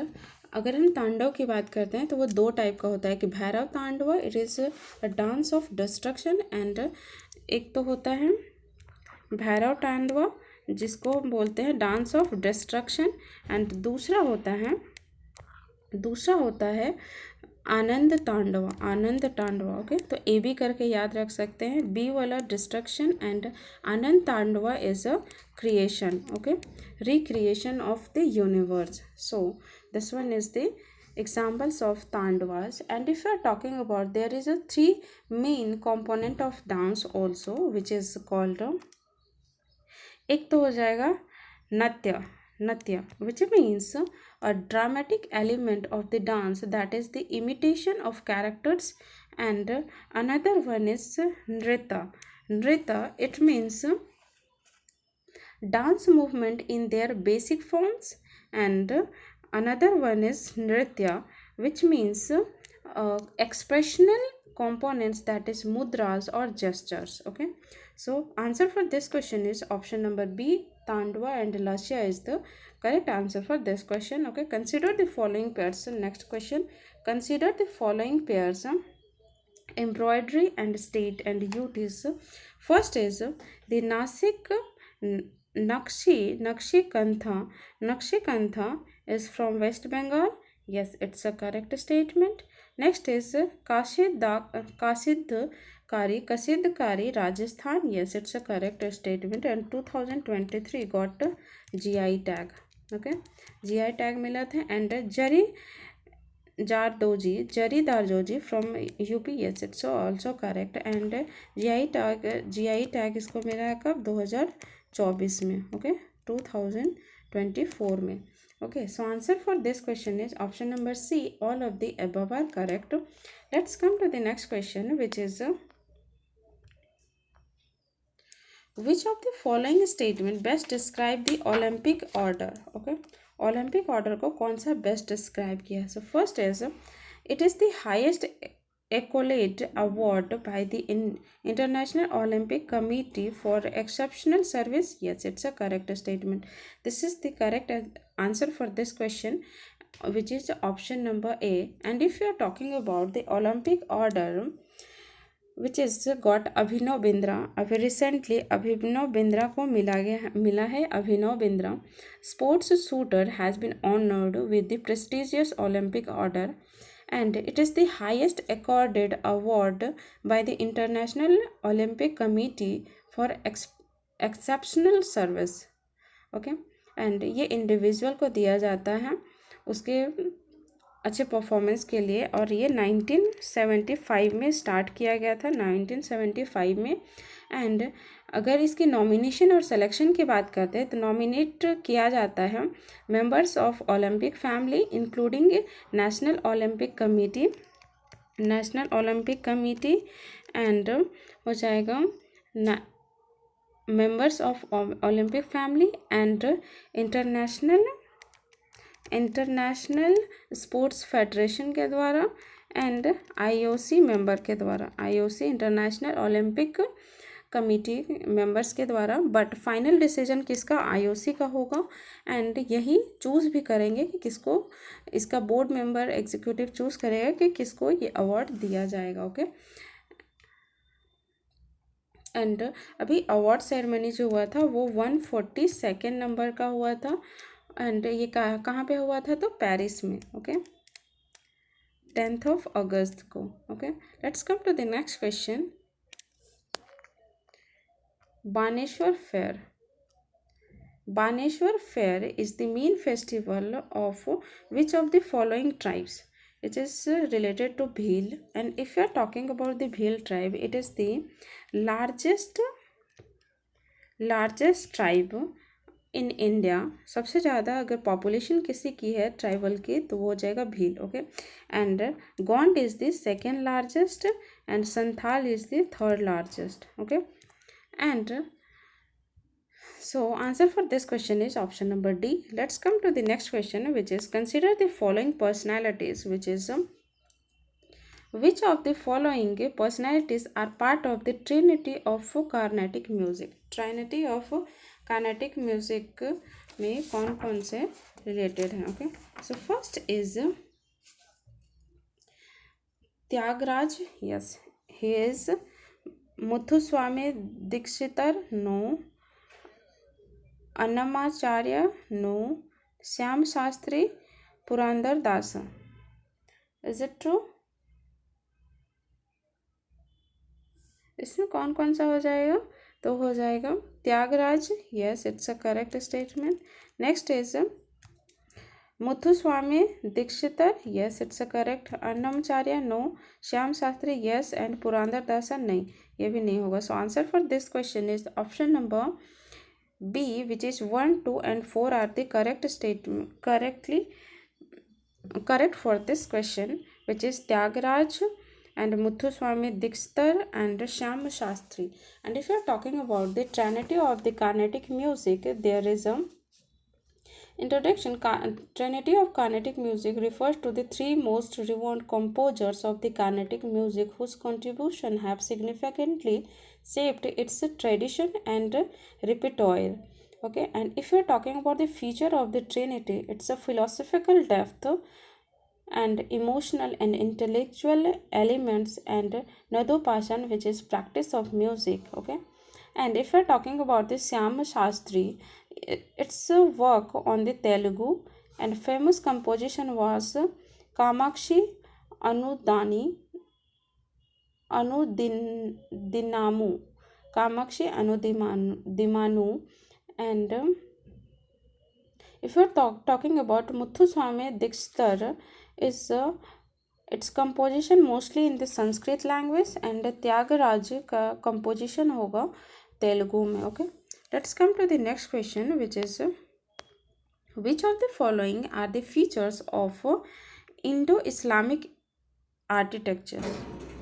अगर हम तांडव की बात करते हैं तो वो दो टाइप का होता है कि भैरव तांडव, it is a dance of destruction. And एक तो होता है भैरव तांडव जिसको बोलते हैं डांस ऑफ डिस्ट्रक्शन. एंड दूसरा होता है आनंद तांडवा. ओके, तो ए बी करके याद रख सकते हैं. बी वाला destruction and Anand tandava is a creation. Okay, recreation of the universe. So this one is the examples of tandavas. And if you are talking about, there is a three main component of dance also which is called एक तो हो जाएगा नृत्य which means a dramatic element of the dance, that is the imitation of characters. And another one is nrita. It means dance movement in their basic forms, and another one is nritya, which means expressional components, that is mudras or gestures. Okay, so answer for this question is option number B, tandva and lasya is the correct answer for this question. Okay, consider the following pairs. Next question, consider the following pairs: embroidery and state and duties. First is the Nasik Nakshi Kantha is from West Bengal. Yes, it's a correct statement. Next is Kasidkari Rajasthan. Yes, it's a correct statement, and 2023 got GI tag. Okay, GI tag मिला था. And Jari Darjoji from UP. Yes, it's also correct. And GI tag इसको मिला है कब? 2024 में. Okay, 2024 में. Okay, so answer for this question is option number C. All of the above are correct. Let's come to the next question, which is which of the following statement best describe the Olympic order? Okay, Olympic order को कौन सा best describe किया है? So first is it is the highest accolade award by the International Olympic Committee for exceptional service. Yes, it's a correct statement. This is the correct answer for this question, which is option number A. And if you are talking about the Olympic order, which is got Abhinav Bindra, अभी recently Abhinav Bindra को मिला है Abhinav Bindra. Sports shooter has been honoured with the prestigious Olympic order, and it is the highest accorded award by the International Olympic Committee for exceptional service. Okay, and ये individual को दिया जाता है उसके अच्छे परफॉर्मेंस के लिए, और ये 1975 में स्टार्ट किया गया था, 1975 में. एंड अगर इसकी नॉमिनेशन और सिलेक्शन की बात करते हैं तो नॉमिनेट किया जाता है members of Olympic family including national Olympic committee and हो जाएगा members of Olympic family and international sports federation के द्वारा एंड आईओसी मेंबर के द्वारा, IOC international Olympic committee members के द्वारा. बट फाइनल डिसीजन किसका? आईओसी का होगा. एंड यही चूज़ भी करेंगे कि किसको, इसका बोर्ड मेंबर एग्जीक्यूटिव चूज़ करेगा कि किसको ये अवार्ड दिया जाएगा. ओके, एंड अभी अवार्ड सेरेमनी जो हुआ था वो 142 नंबर का हुआ था. एंड ये कहाँ पे हुआ था? तो पेरिस में. ओके, 10th अगस्त को. Okay, let's come to the next question. Baneshwar fair is the main festival of which of the following tribes? It is related to Bhil, and if you are talking about the Bhil tribe, it is the largest tribe in India. सबसे ज़्यादा अगर population किसी की है tribal की तो वो हो जाएगा Bhil. Okay, and Gond is the second largest and Santhal is the third largest. Okay, and so answer for this question is option number D. Let's come to the next question, which is consider the following personalities, which is which of the following personalities are part of the Trinity of Carnatic music? Trinity of Carnatic music में कौन कौन से related हैं? Okay, so first is Tyagaraja. Yes, he is. Muthuswami Dikshitar, no. Annamacharya, no. Shyam Shastri, Purandar Das. Is it true? इसमें कौन कौन सा हो जाएगा? तो हो जाएगा Tyagaraja. Yes, it's a correct statement. Next is Muthuswami Dikshitar. Yes, it's a correct. Annamacharya, no. Shyam Shastri, yes. And Purandar Das, नहीं, ये भी नहीं होगा. So answer for this question is option number B, which is 1, 2 and 4 are the correct for this question, which is Tyagaraja and Muthuswami Dikshtar and Shyam Shastri. And if you are talking about the trinity of the Carnatic music, there is a introduction. Trinity of Carnatic music refers to the three most renowned composers of the Carnatic music whose contribution have significantly shaped its tradition and repertoire. Okay, and if you are talking about the feature of the Trinity, it's a philosophical depth and emotional and intellectual elements, and Nadopashan, which is practice of music. Okay, and if we're talking about the Syam Shastri, it's a work on the Telugu, and famous composition was Kamakshi Anudani Anudinamu, Kamakshi Anudimanu, and if you're talking about Muthuswami Dikshtar, is its composition mostly in the Sanskrit language, and Tyagaraja का composition होगा तेलुगु में. Okay, let's come to the next question, which is which of the following are the features of Indo-Islamic architecture?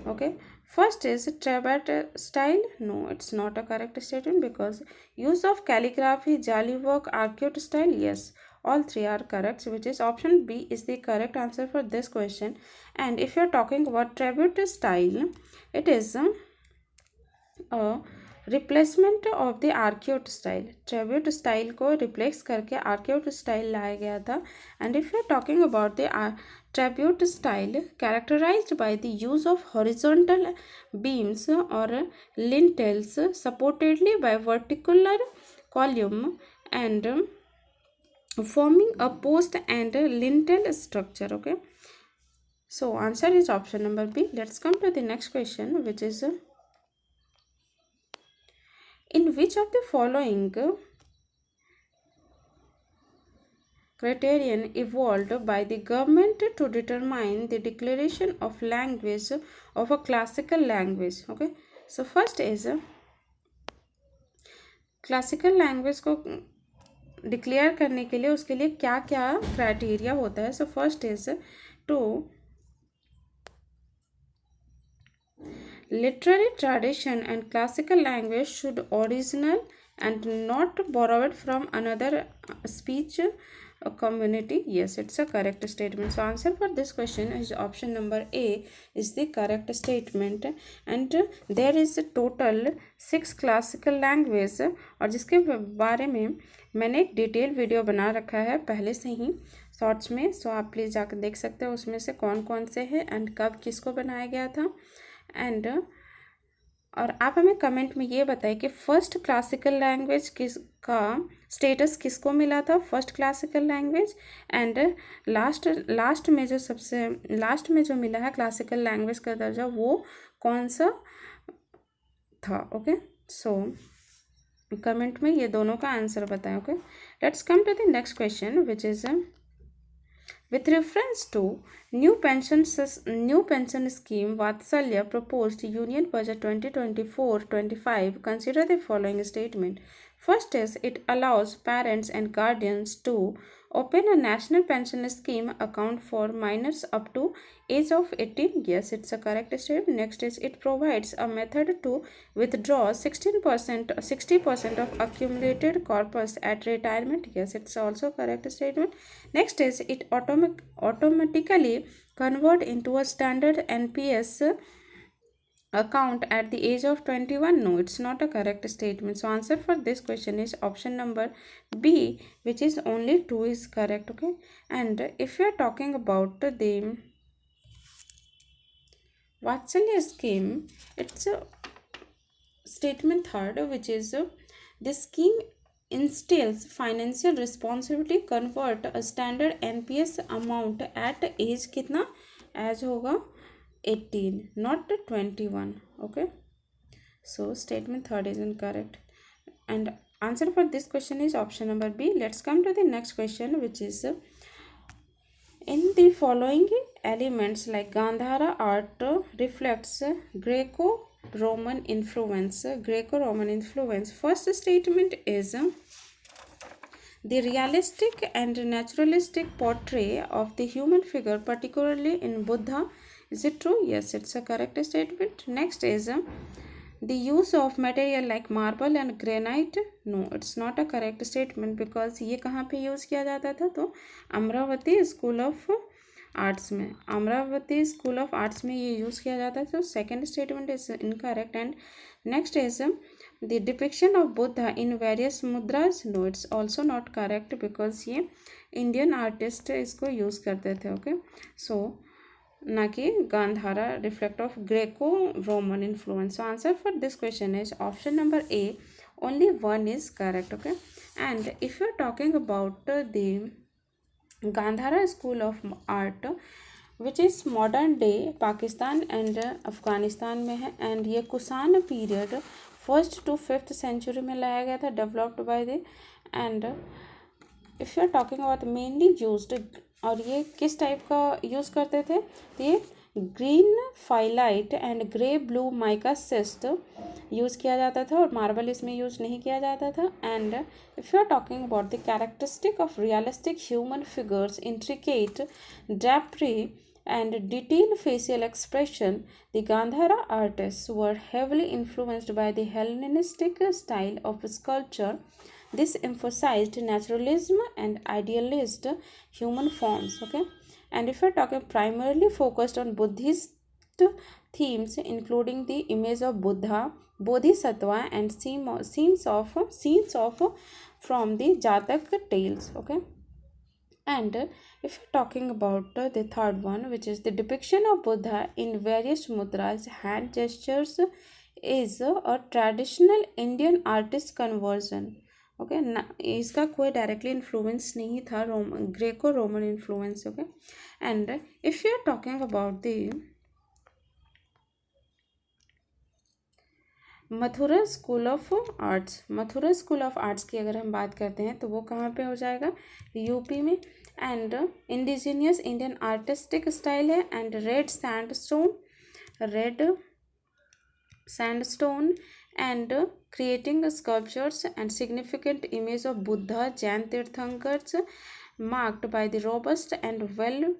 Okay, first is trapezoid style. No, it's not a correct statement because use of calligraphy, jali work, arcuate style. Yes, all three are correct, which is option B is the correct answer for this question. And if you're talking about trapezoid style, it is a replacement of the arcuate style. Trabeate style को replace करके arcuate style लाया गया था. And if you are talking about the trabeate style characterized by the use of horizontal beams और lintels supportedly by vertical column and forming a post and a lintel structure. Okay, so answer is option number B. Let's come to the next question, which is in which of the following criterion evolved by the government to determine the declaration of language of a classical language? Okay, so first is classical language को declare करने के लिए उसके लिए क्या क्या criteria होता है. So first is to literary tradition and classical language should original and not borrowed from another speech community. Yes, it's a correct statement. So answer for this question is option number A is the correct statement. And there is a total 6 classical language और जिसके बारे में मैंने एक detail video बना रखा है पहले से ही शॉर्ट्स में. सो आप प्लीज़ जाकर देख सकते हो उसमें से कौन कौन से हैं एंड कब किसको बनाया गया था. एंड और आप हमें कमेंट में ये बताएं कि फर्स्ट क्लासिकल लैंग्वेज किसका स्टेटस किसको मिला था, first classical language. And last में जो सबसे लास्ट में जो मिला है क्लासिकल लैंग्वेज का दर्जा वो कौन सा था. ओके, सो कमेंट में ये दोनों का आंसर बताएं. Okay, let's come to the next question, which is with reference to new pension scheme, Vatsalya proposed Union Budget 2024-25. Consider the following statement. First is it allows parents and guardians to open a national pension scheme account for minors up to age of 18. Yes, it's a correct statement. Next is it provides a method to withdraw 60% of accumulated corpus at retirement. Yes, it's also correct statement. Next is it automatically convert into a standard NPS account at the age of 21. No, it's not a correct statement. So answer for this question is option number B, which is only 2 is correct. Okay, and if you are talking about the Vatsalya scheme, it's a statement third, which is the scheme instills financial responsibility, convert a standard NPS amount at age कितना as होगा 18, not 21. Okay, so statement third is incorrect and answer for this question is option number B. Let's come to the next question, which is in the following elements like Gandhara art reflects Greco-Roman influence. First statement is the realistic and naturalistic portrait of the human figure, particularly in Buddha, Is it true? Yes, it's a correct statement. Next is the use of material like marble and granite. No, it's not a correct statement because ये कहाँ पे use किया जाता था? तो Amravati school of arts में, Amravati school of arts में ये यूज़ किया जाता है. तो second statement is incorrect. And next is the depiction of Buddha in various mudras. No, it's also not correct because ये इंडियन आर्टिस्ट इसको यूज़ करते थे. ओके, सो ना कि Gandhara reflect of Greco Roman influence. So answer for this question is option number A. Only one is correct. Okay, and if you are talking about the Gandhara school of art which is modern day Pakistan and Afghanistan में है. And ये Kushan period 1st to 5th century में लाया गया था, developed by the. And if you are talking about mainly used, और ये किस टाइप का यूज़ करते थे? तो ये green phyllite and grey blue mica cyst use किया जाता था, और मार्बल इसमें यूज़ नहीं किया जाता था. And if you are talking about the characteristic of realistic human figures, intricate drapery and detailed facial expression, the Gandhara artists were heavily influenced by the Hellenistic style of sculpture. This emphasized naturalism and idealized human forms. Okay, and if we're talking primarily focused on Buddhist themes, including the image of Buddha, Bodhisattva, and scenes of from the Jatak tales. Okay. And if you're talking about the third one, which is the depiction of Buddha in various mudras, hand gestures, is a traditional Indian artist conversion. Okay, ना इसका कोई directly influence नहीं था, Greco Roman influence. Okay, and if you are talking about the Mathura school of arts, Mathura school of arts की अगर हम बात करते हैं तो वो कहाँ पे हो जाएगा? यूपी में. And indigenous Indian artistic style है. And red sandstone and creating sculptures and significant image of Buddha, Jain tirthankars, marked by the robust and well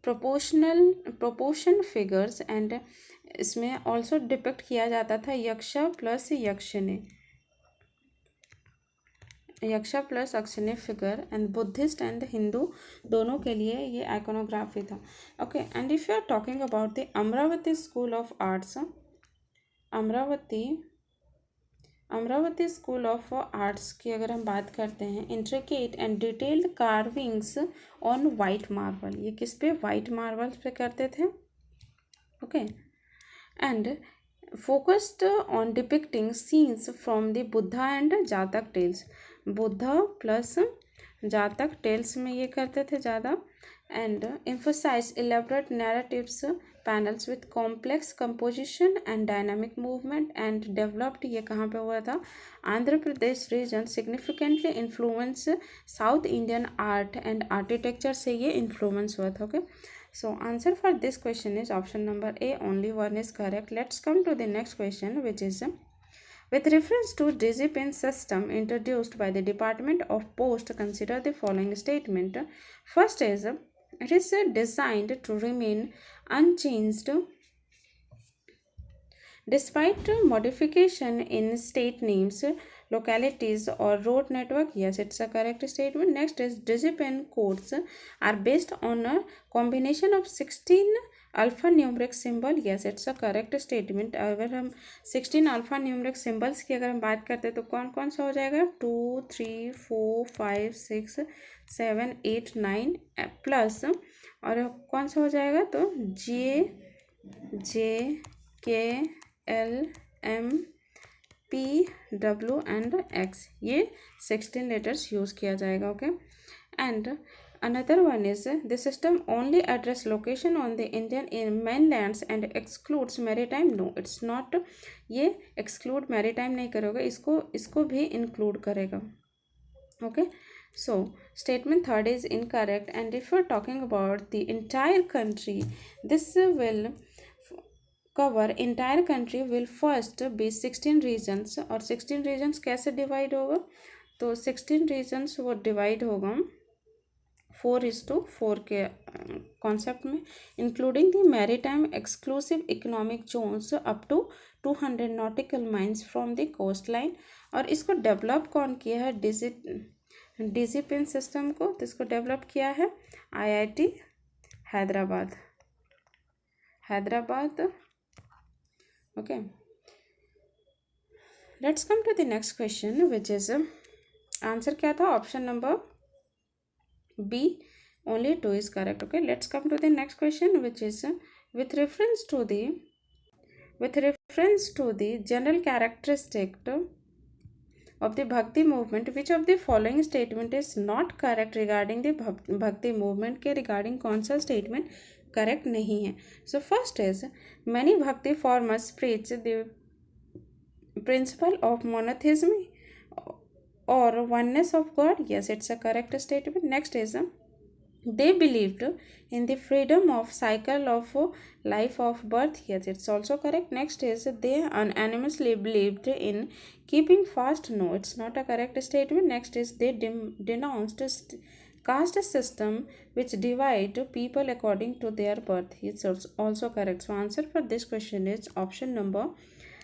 proportion figures. And इसमें ऑल्सो डिपिक्ट किया जाता था यक्षा प्लस अक्षने figure. And Buddhist and Hindu दोनों के लिए ये आइकोनोग्राफी था. Okay, and if you are talking about the Amaravati school of arts, Amaravati school of arts की अगर हम बात करते हैं, intricate and detailed carvings on white marble. ये किस पे? वाइट मार्बल पे करते थे. Okay, and focused on depicting scenes from the Buddha and Jatak tales. Buddha plus जातक टेल्स में ये करते थे ज़्यादा. And emphasize elaborate narratives panels with complex composition and dynamic movement. and developed, ये कहाँ पे हुआ था? Andhra Pradesh region. significantly influence south Indian art and architecture से ये इन्फ्लुएंस हुआ था. Okay, so answer for this question is option number A. Only one is correct. Let's come to the next question, which is with reference to discipline system introduced by the Department of Post, consider the following statement. First is it is designed to remain unchanged despite modification in state names, localities, or road network. Yes, it's a correct statement. Next is discipline codes are based on a combination of 16 alpha-numeric symbol. Yes, it's a correct statement. अगर हम 16 alpha-numeric symbols की अगर हम बात करते हैं तो कौन कौन सा हो जाएगा? 2 3 4 5 6 7 8 9 प्लस, और कौन सा हो जाएगा? तो J K L M P W and X, ये 16 लेटर्स यूज़ किया जाएगा. Okay, and another one is the system only address location on the Indian mainlands and excludes maritime. No, it's not. ये exclude maritime नहीं करेगा, इसको भी include करेगा. Okay, so statement third is incorrect. And if we're talking about the entire country, this will cover entire country will first be 16 regions. और 16 regions कैसे divide होगा? तो 16 regions वो divide होगा 4:4 के कॉन्सेप्ट में, including the maritime exclusive economic zones up to 200 nautical miles from the coast line. और इसको डेवलप कौन किया है, डिसिप्लिन सिस्टम को, तो इसको डेवलप किया है IIT Hyderabad, okay. Let's come to the next question which is, answer क्या था, option number B, only 2 is correct, okay। Let's come to the next question which is, with reference to the general characteristic of the Bhakti movement, which of the following statement is not correct regarding the Bhakti movement, के regarding कौन सा statement correct नहीं है। So first is, many Bhakti formers preach the principle of monotheism or oneness of God. Yes, it's a correct statement. Next is, they believed in the freedom of cycle of life of birth. Yes, it's also correct. Next is, they unanimously believed in keeping fast. No, it's not a correct statement. Next is, they denounced caste system which divide people according to their birth. It's also correct. So answer for this question is option number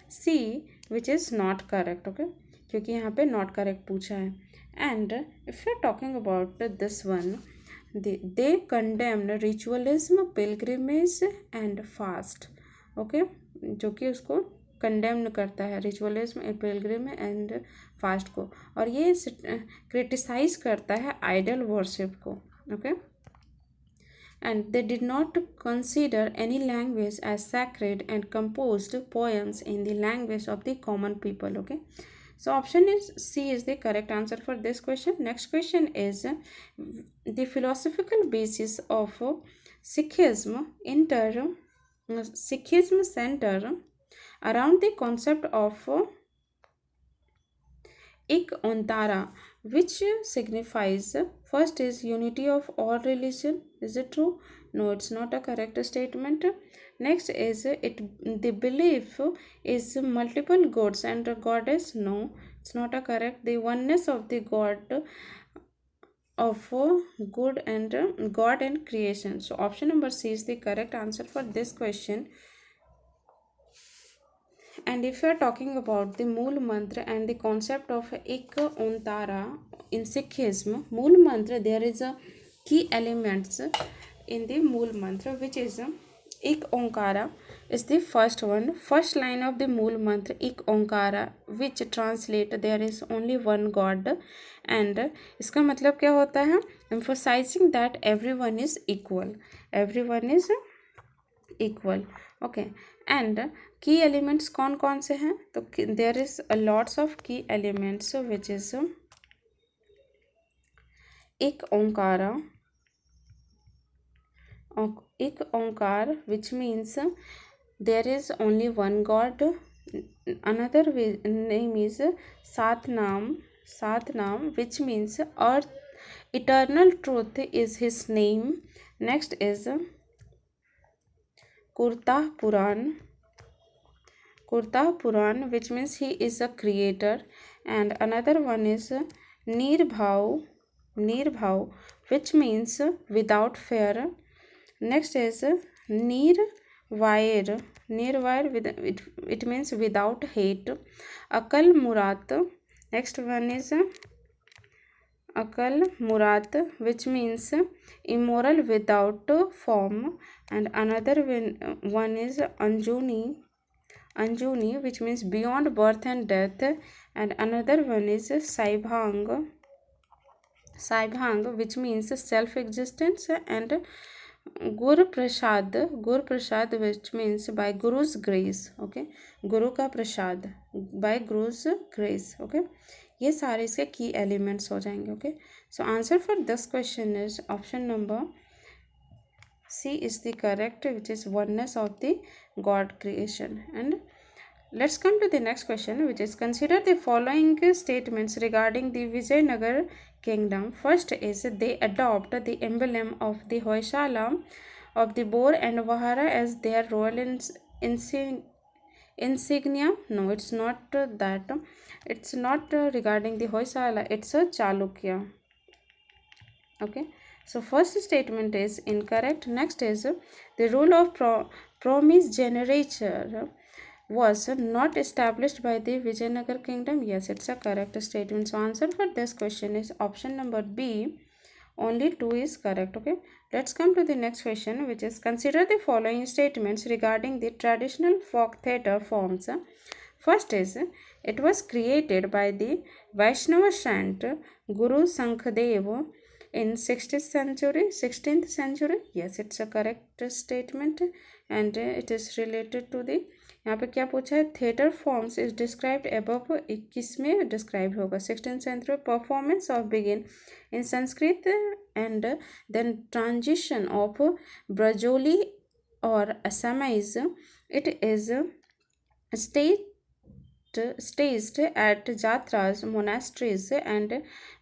C, which is not correct, okay, क्योंकि यहाँ पे not correct पूछा है। And if you are talking about this one, they condemned ritualism, pilgrimage and fast, okay, जो कि उसको condemned करता है, रिचुअलिज्म, पिलग्रिम एंड फास्ट को, और ये क्रिटिसाइज करता है आइडल वर्शिप को, okay. And they did not consider any language as sacred and composed poems in the language of the common people, okay। So option is C is the correct answer for this question. Next question is, the philosophical basis of Sikhism center around the concept of Ik Ontara, which signifies, first is unity of all religion. Is it true? No, it's not a correct statement. Next is, the belief is multiple gods and a goddess. No, it's not a correct. The oneness of the God of good and God and creation. So option number C is the correct answer for this question. And if you are talking about the Mool Mantra and the concept of Ik Ontara in Sikhism, Mool Mantra, there is a key elements in the Mool Mantra, which is Ik Onkara is the first one. First line of the Mool Mantra, Ik Onkara, which translate there is only one God, and इसका मतलब क्या होता है, emphasizing that everyone is equal, okay। And key elements कौन कौन से हैं, तो there is lots of key elements which is Ek Onkar which means there is only one God, another name is Sat Naam which means अर्थ eternal truth is his name. Next is Kurta Puran, which means he is a creator, and another one is Nirbhav, which means without fear. Next is Nirvair, it means without hate. Akal Murat, next one is Akal Murat, which means immoral without form, and another one is Anjuni, which means beyond birth and death, and another one is Saibhang, which means self-existence, and Gur Prasad, which means by Guru's grace, okay, Guru का प्रसाद by Guru's grace, okay। ये सारे इसके की elements हो जाएंगे, okay। So answer for this question is option number C is the correct, which is oneness of the God creation. And let's come to the next question, which is, consider the following statements regarding the Vijayanagar kingdom. First is, they adopt the emblem of the Hoysala of the boar and Vahara as their royal insignia. No, it's not that. It's not regarding the Hoysala. It's a Chalukya. Okay. So first statement is incorrect. Next is the rule of primogeniture was not established by the Vijayanagar kingdom. Yes, it's a correct statement. So answer for this question is option number B. Only 2 is correct. Okay, let's come to the next question, which is consider the following statements regarding the traditional folk theatre forms. First is it was created by the Vaishnava saint Guru Sankhadev in 16th century. Yes, it's a correct statement and it is related to the यहाँ पे क्या पूछा है, theatre forms is described above, किस में describe होगा, 16th century performance of begin in Sanskrit and then transition of Brajavali और Assamese. It is staged at jatras, monasteries and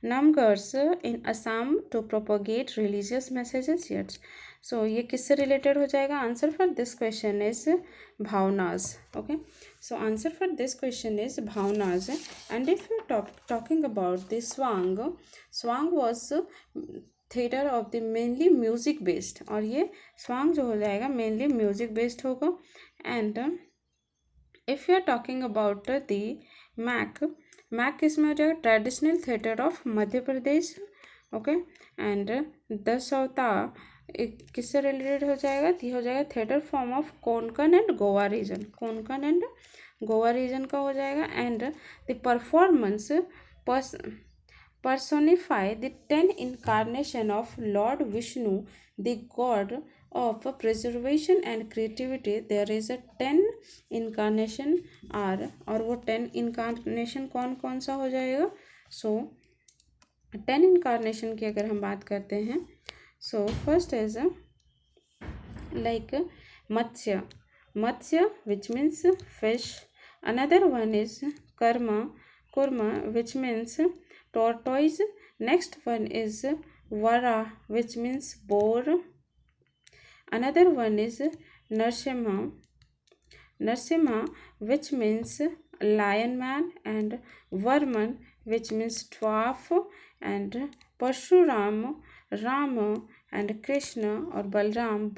namgars in Assam to propagate religious messages. Yes, so ये किससे related हो जाएगा? Answer for this question is bhavnas. Okay, so answer for this question is bhavnas. And if you talking about the swang was theater of the mainly music based, और ये swang जो हो जाएगा mainly music based होगा. And if you are talking about the Maach किस में हो जाएगा, traditional theatre of Madhya Pradesh. Okay, and Dashavatar किससे रिलेटेड हो जाएगा, ये हो जाएगा theatre form of Konkan and Goa region, Konkan and Goa region का हो जाएगा. And the performance personify the 10 incarnation of Lord Vishnu, the god of preservation and creativity. There is a 10 incarnation are, और वो 10 incarnation कौन कौन सा हो जाएगा. So 10 incarnation की अगर हम बात करते हैं, so first is like matsya which means fish. Another one is kurma which means tortoise. Next one is vara which means boar. Another one is narsimha which means lion man, and varman which means dwarf, and Parshuram, Rama and Krishna और Balram,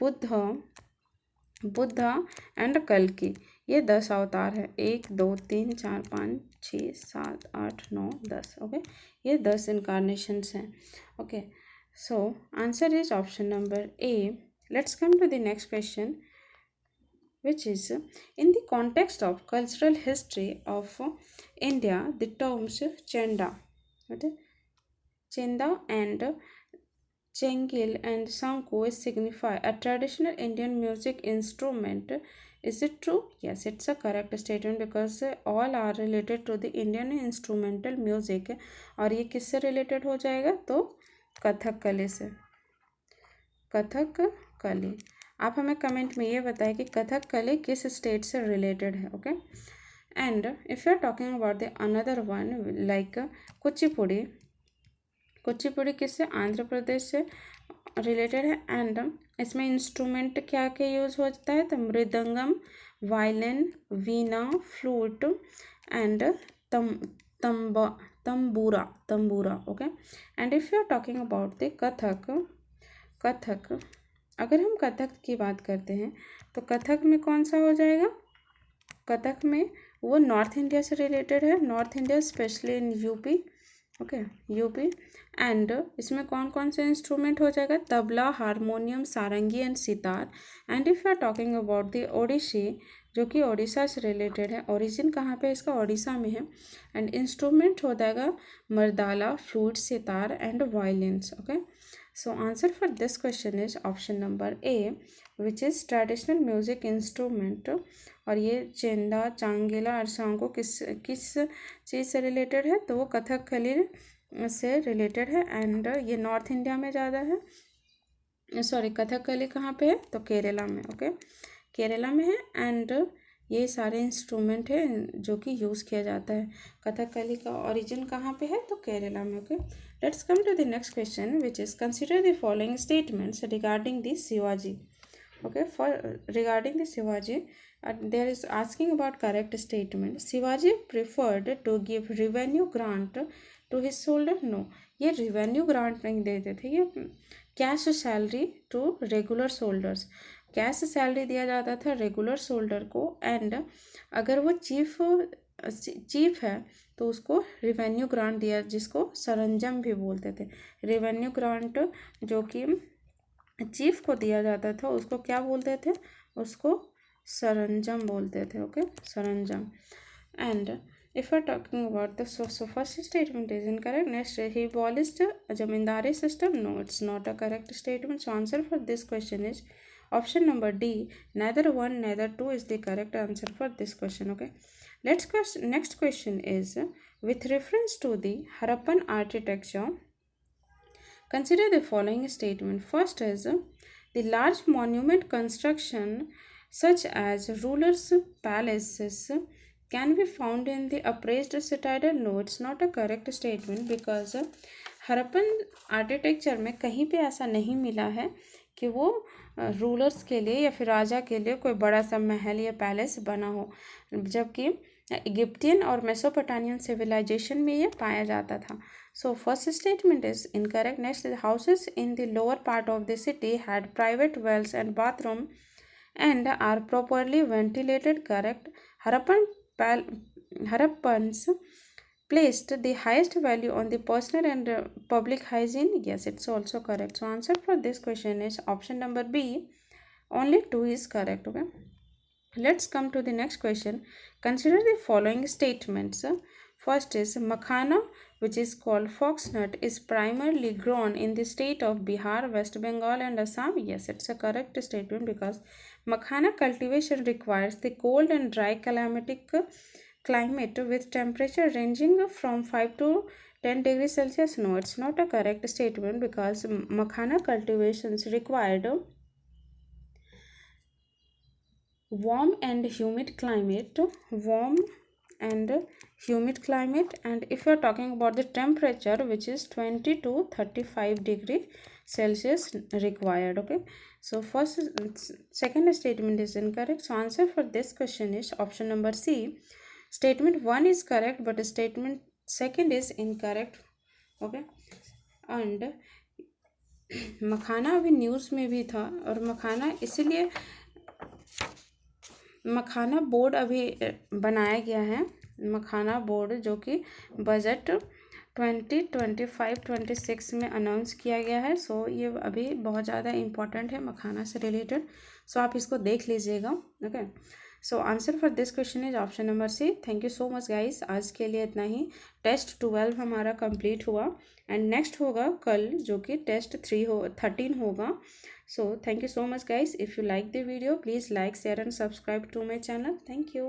Buddha and कल्कि. ये 10 अवतार है, 1 2 3 4 5 6 7 8 9 10. Okay, ये 10 incarnations हैं. Okay, so answer is option number A. Let's come to the next question, which is in the context of cultural history of India, the terms chenda and chengil and sanko signify a traditional Indian music instrument. Is it true? Yes, it's a correct statement because all are related to the Indian instrumental music. और ये किससे related हो जाएगा, तो कथकली से, कथकली. आप हमें comment में ये बताएं कि कथकली किस स्टेट से रिलेटेड है. Okay, and if you are talking about the another one like Kuchipudi किससे, आंध्र प्रदेश से रिलेटेड है. एंड इसमें इंस्ट्रूमेंट क्या के यूज़ होता है, तो mridangam, violin, veena, flute and tambura. Okay, and if you are talking about the Kathak, अगर हम कथक की बात करते हैं तो कथक में कौन सा हो जाएगा, कथक में वो नॉर्थ इंडिया से रिलेटेड है, north India specially in UP. Okay, UP. And इसमें कौन कौन से इंस्ट्रूमेंट हो जाएगा, tabla, harmonium, sarangi and sitar. And if you are talking about the Odissi, जो कि ओडिशा से रिलेटेड है, ओरिजिन कहाँ पे इसका, ओडिशा में है. एंड इंस्ट्रूमेंट हो जाएगा mardala, flute, sitar and violins. Okay, so answer for this question is option number A, which is traditional music instrument. और ये चेंदा, चांगेला और सांगो किस चीज़ से रिलेटेड है, तो वो कथकली से रिलेटेड है. एंड ये नॉर्थ इंडिया में ज़्यादा है, सॉरी कथकली कहाँ पे है, तो केरला में. ओके, केरला में है. एंड ये सारे इंस्ट्रूमेंट है जो कि यूज़ किया जाता है. कथकली का ओरिजिन कहाँ पे है, तो केरला में. Okay, let's come to the next question, which is consider the following statements regarding the Shivaji. Okay, for regarding the Shivaji, there is asking about correct statement. Shivaji preferred to give revenue grant to his soldier. No, ये revenue grant नहीं देते थे, ये cash salary to regular soldiers, cash salary दिया जाता था regular solder को, and अगर वो चीफ है तो उसको रिवेन्यू ग्रांट दिया, जिसको सरंजम भी बोलते थे। रिवेन्यू ग्रांट जो कि चीफ को दिया जाता था उसको क्या बोलते थे, उसको सरंजम बोलते थे। Okay, saranjam. And if we're talking about the so first statement is incorrect. Next, he abolished zamindari system. No, it's not a correct statement. So answer for this question is option number D. Neither one neither two is the correct answer for this question. Okay, next question is with reference to the Harappan architecture, consider the following statement. First is the large monument construction such as rulers' palaces can be found in the appraised citadel. No, it's not a correct statement because Harappan architecture में कहीं पे ऐसा नहीं मिला है कि वो rulers के लिए या फिर राजा के लिए कोई बड़ा सा महल या पैलेस बना हो, जबकि इजिप्टियन और मेसोपोटामियन सिविलाइजेशन में ये पाया जाता था। So first statement is incorrect. Next, houses in the lower part of the city had private wells and bathroom and are properly ventilated. Correct. Harappans placed the highest value on the personal and public hygiene. Yes, it's also correct. So answer for this question is option number B. Only 2 is correct. Okay, let's come to the next question. Consider the following statements. First is makhana, which is called foxnut, is primarily grown in the state of Bihar, West Bengal and Assam. Yes, it's a correct statement because makhana cultivation requires the cold and dry climatic climate with temperature ranging from 5 to 10 degrees Celsius. No, it's not a correct statement because makhana cultivations required warm and humid climate, and if you are talking about the temperature, which is 20 to 35 degree Celsius required. Okay, so second statement is incorrect. So answer for this question is option number C. Statement 1 is correct but statement second is incorrect. Okay, and मखाना अभी news में भी था, और मखाना इसीलिए मखाना board अभी बनाया गया है, मखाना बोर्ड जो कि बजट 2025-26 में अनाउंस किया गया है। सो ये अभी बहुत ज़्यादा इम्पॉर्टेंट है मखाना से रिलेटेड, सो आप इसको देख लीजिएगा। Okay, so answer for this question is option number C. Thank you so much guys, आज के लिए इतना ही। टेस्ट 12 हमारा कंप्लीट हुआ एंड नेक्स्ट होगा कल जो कि टेस्ट 13 होगा। So thank you so much guys. If you like the video, please like, share and subscribe to my channel. Thank you.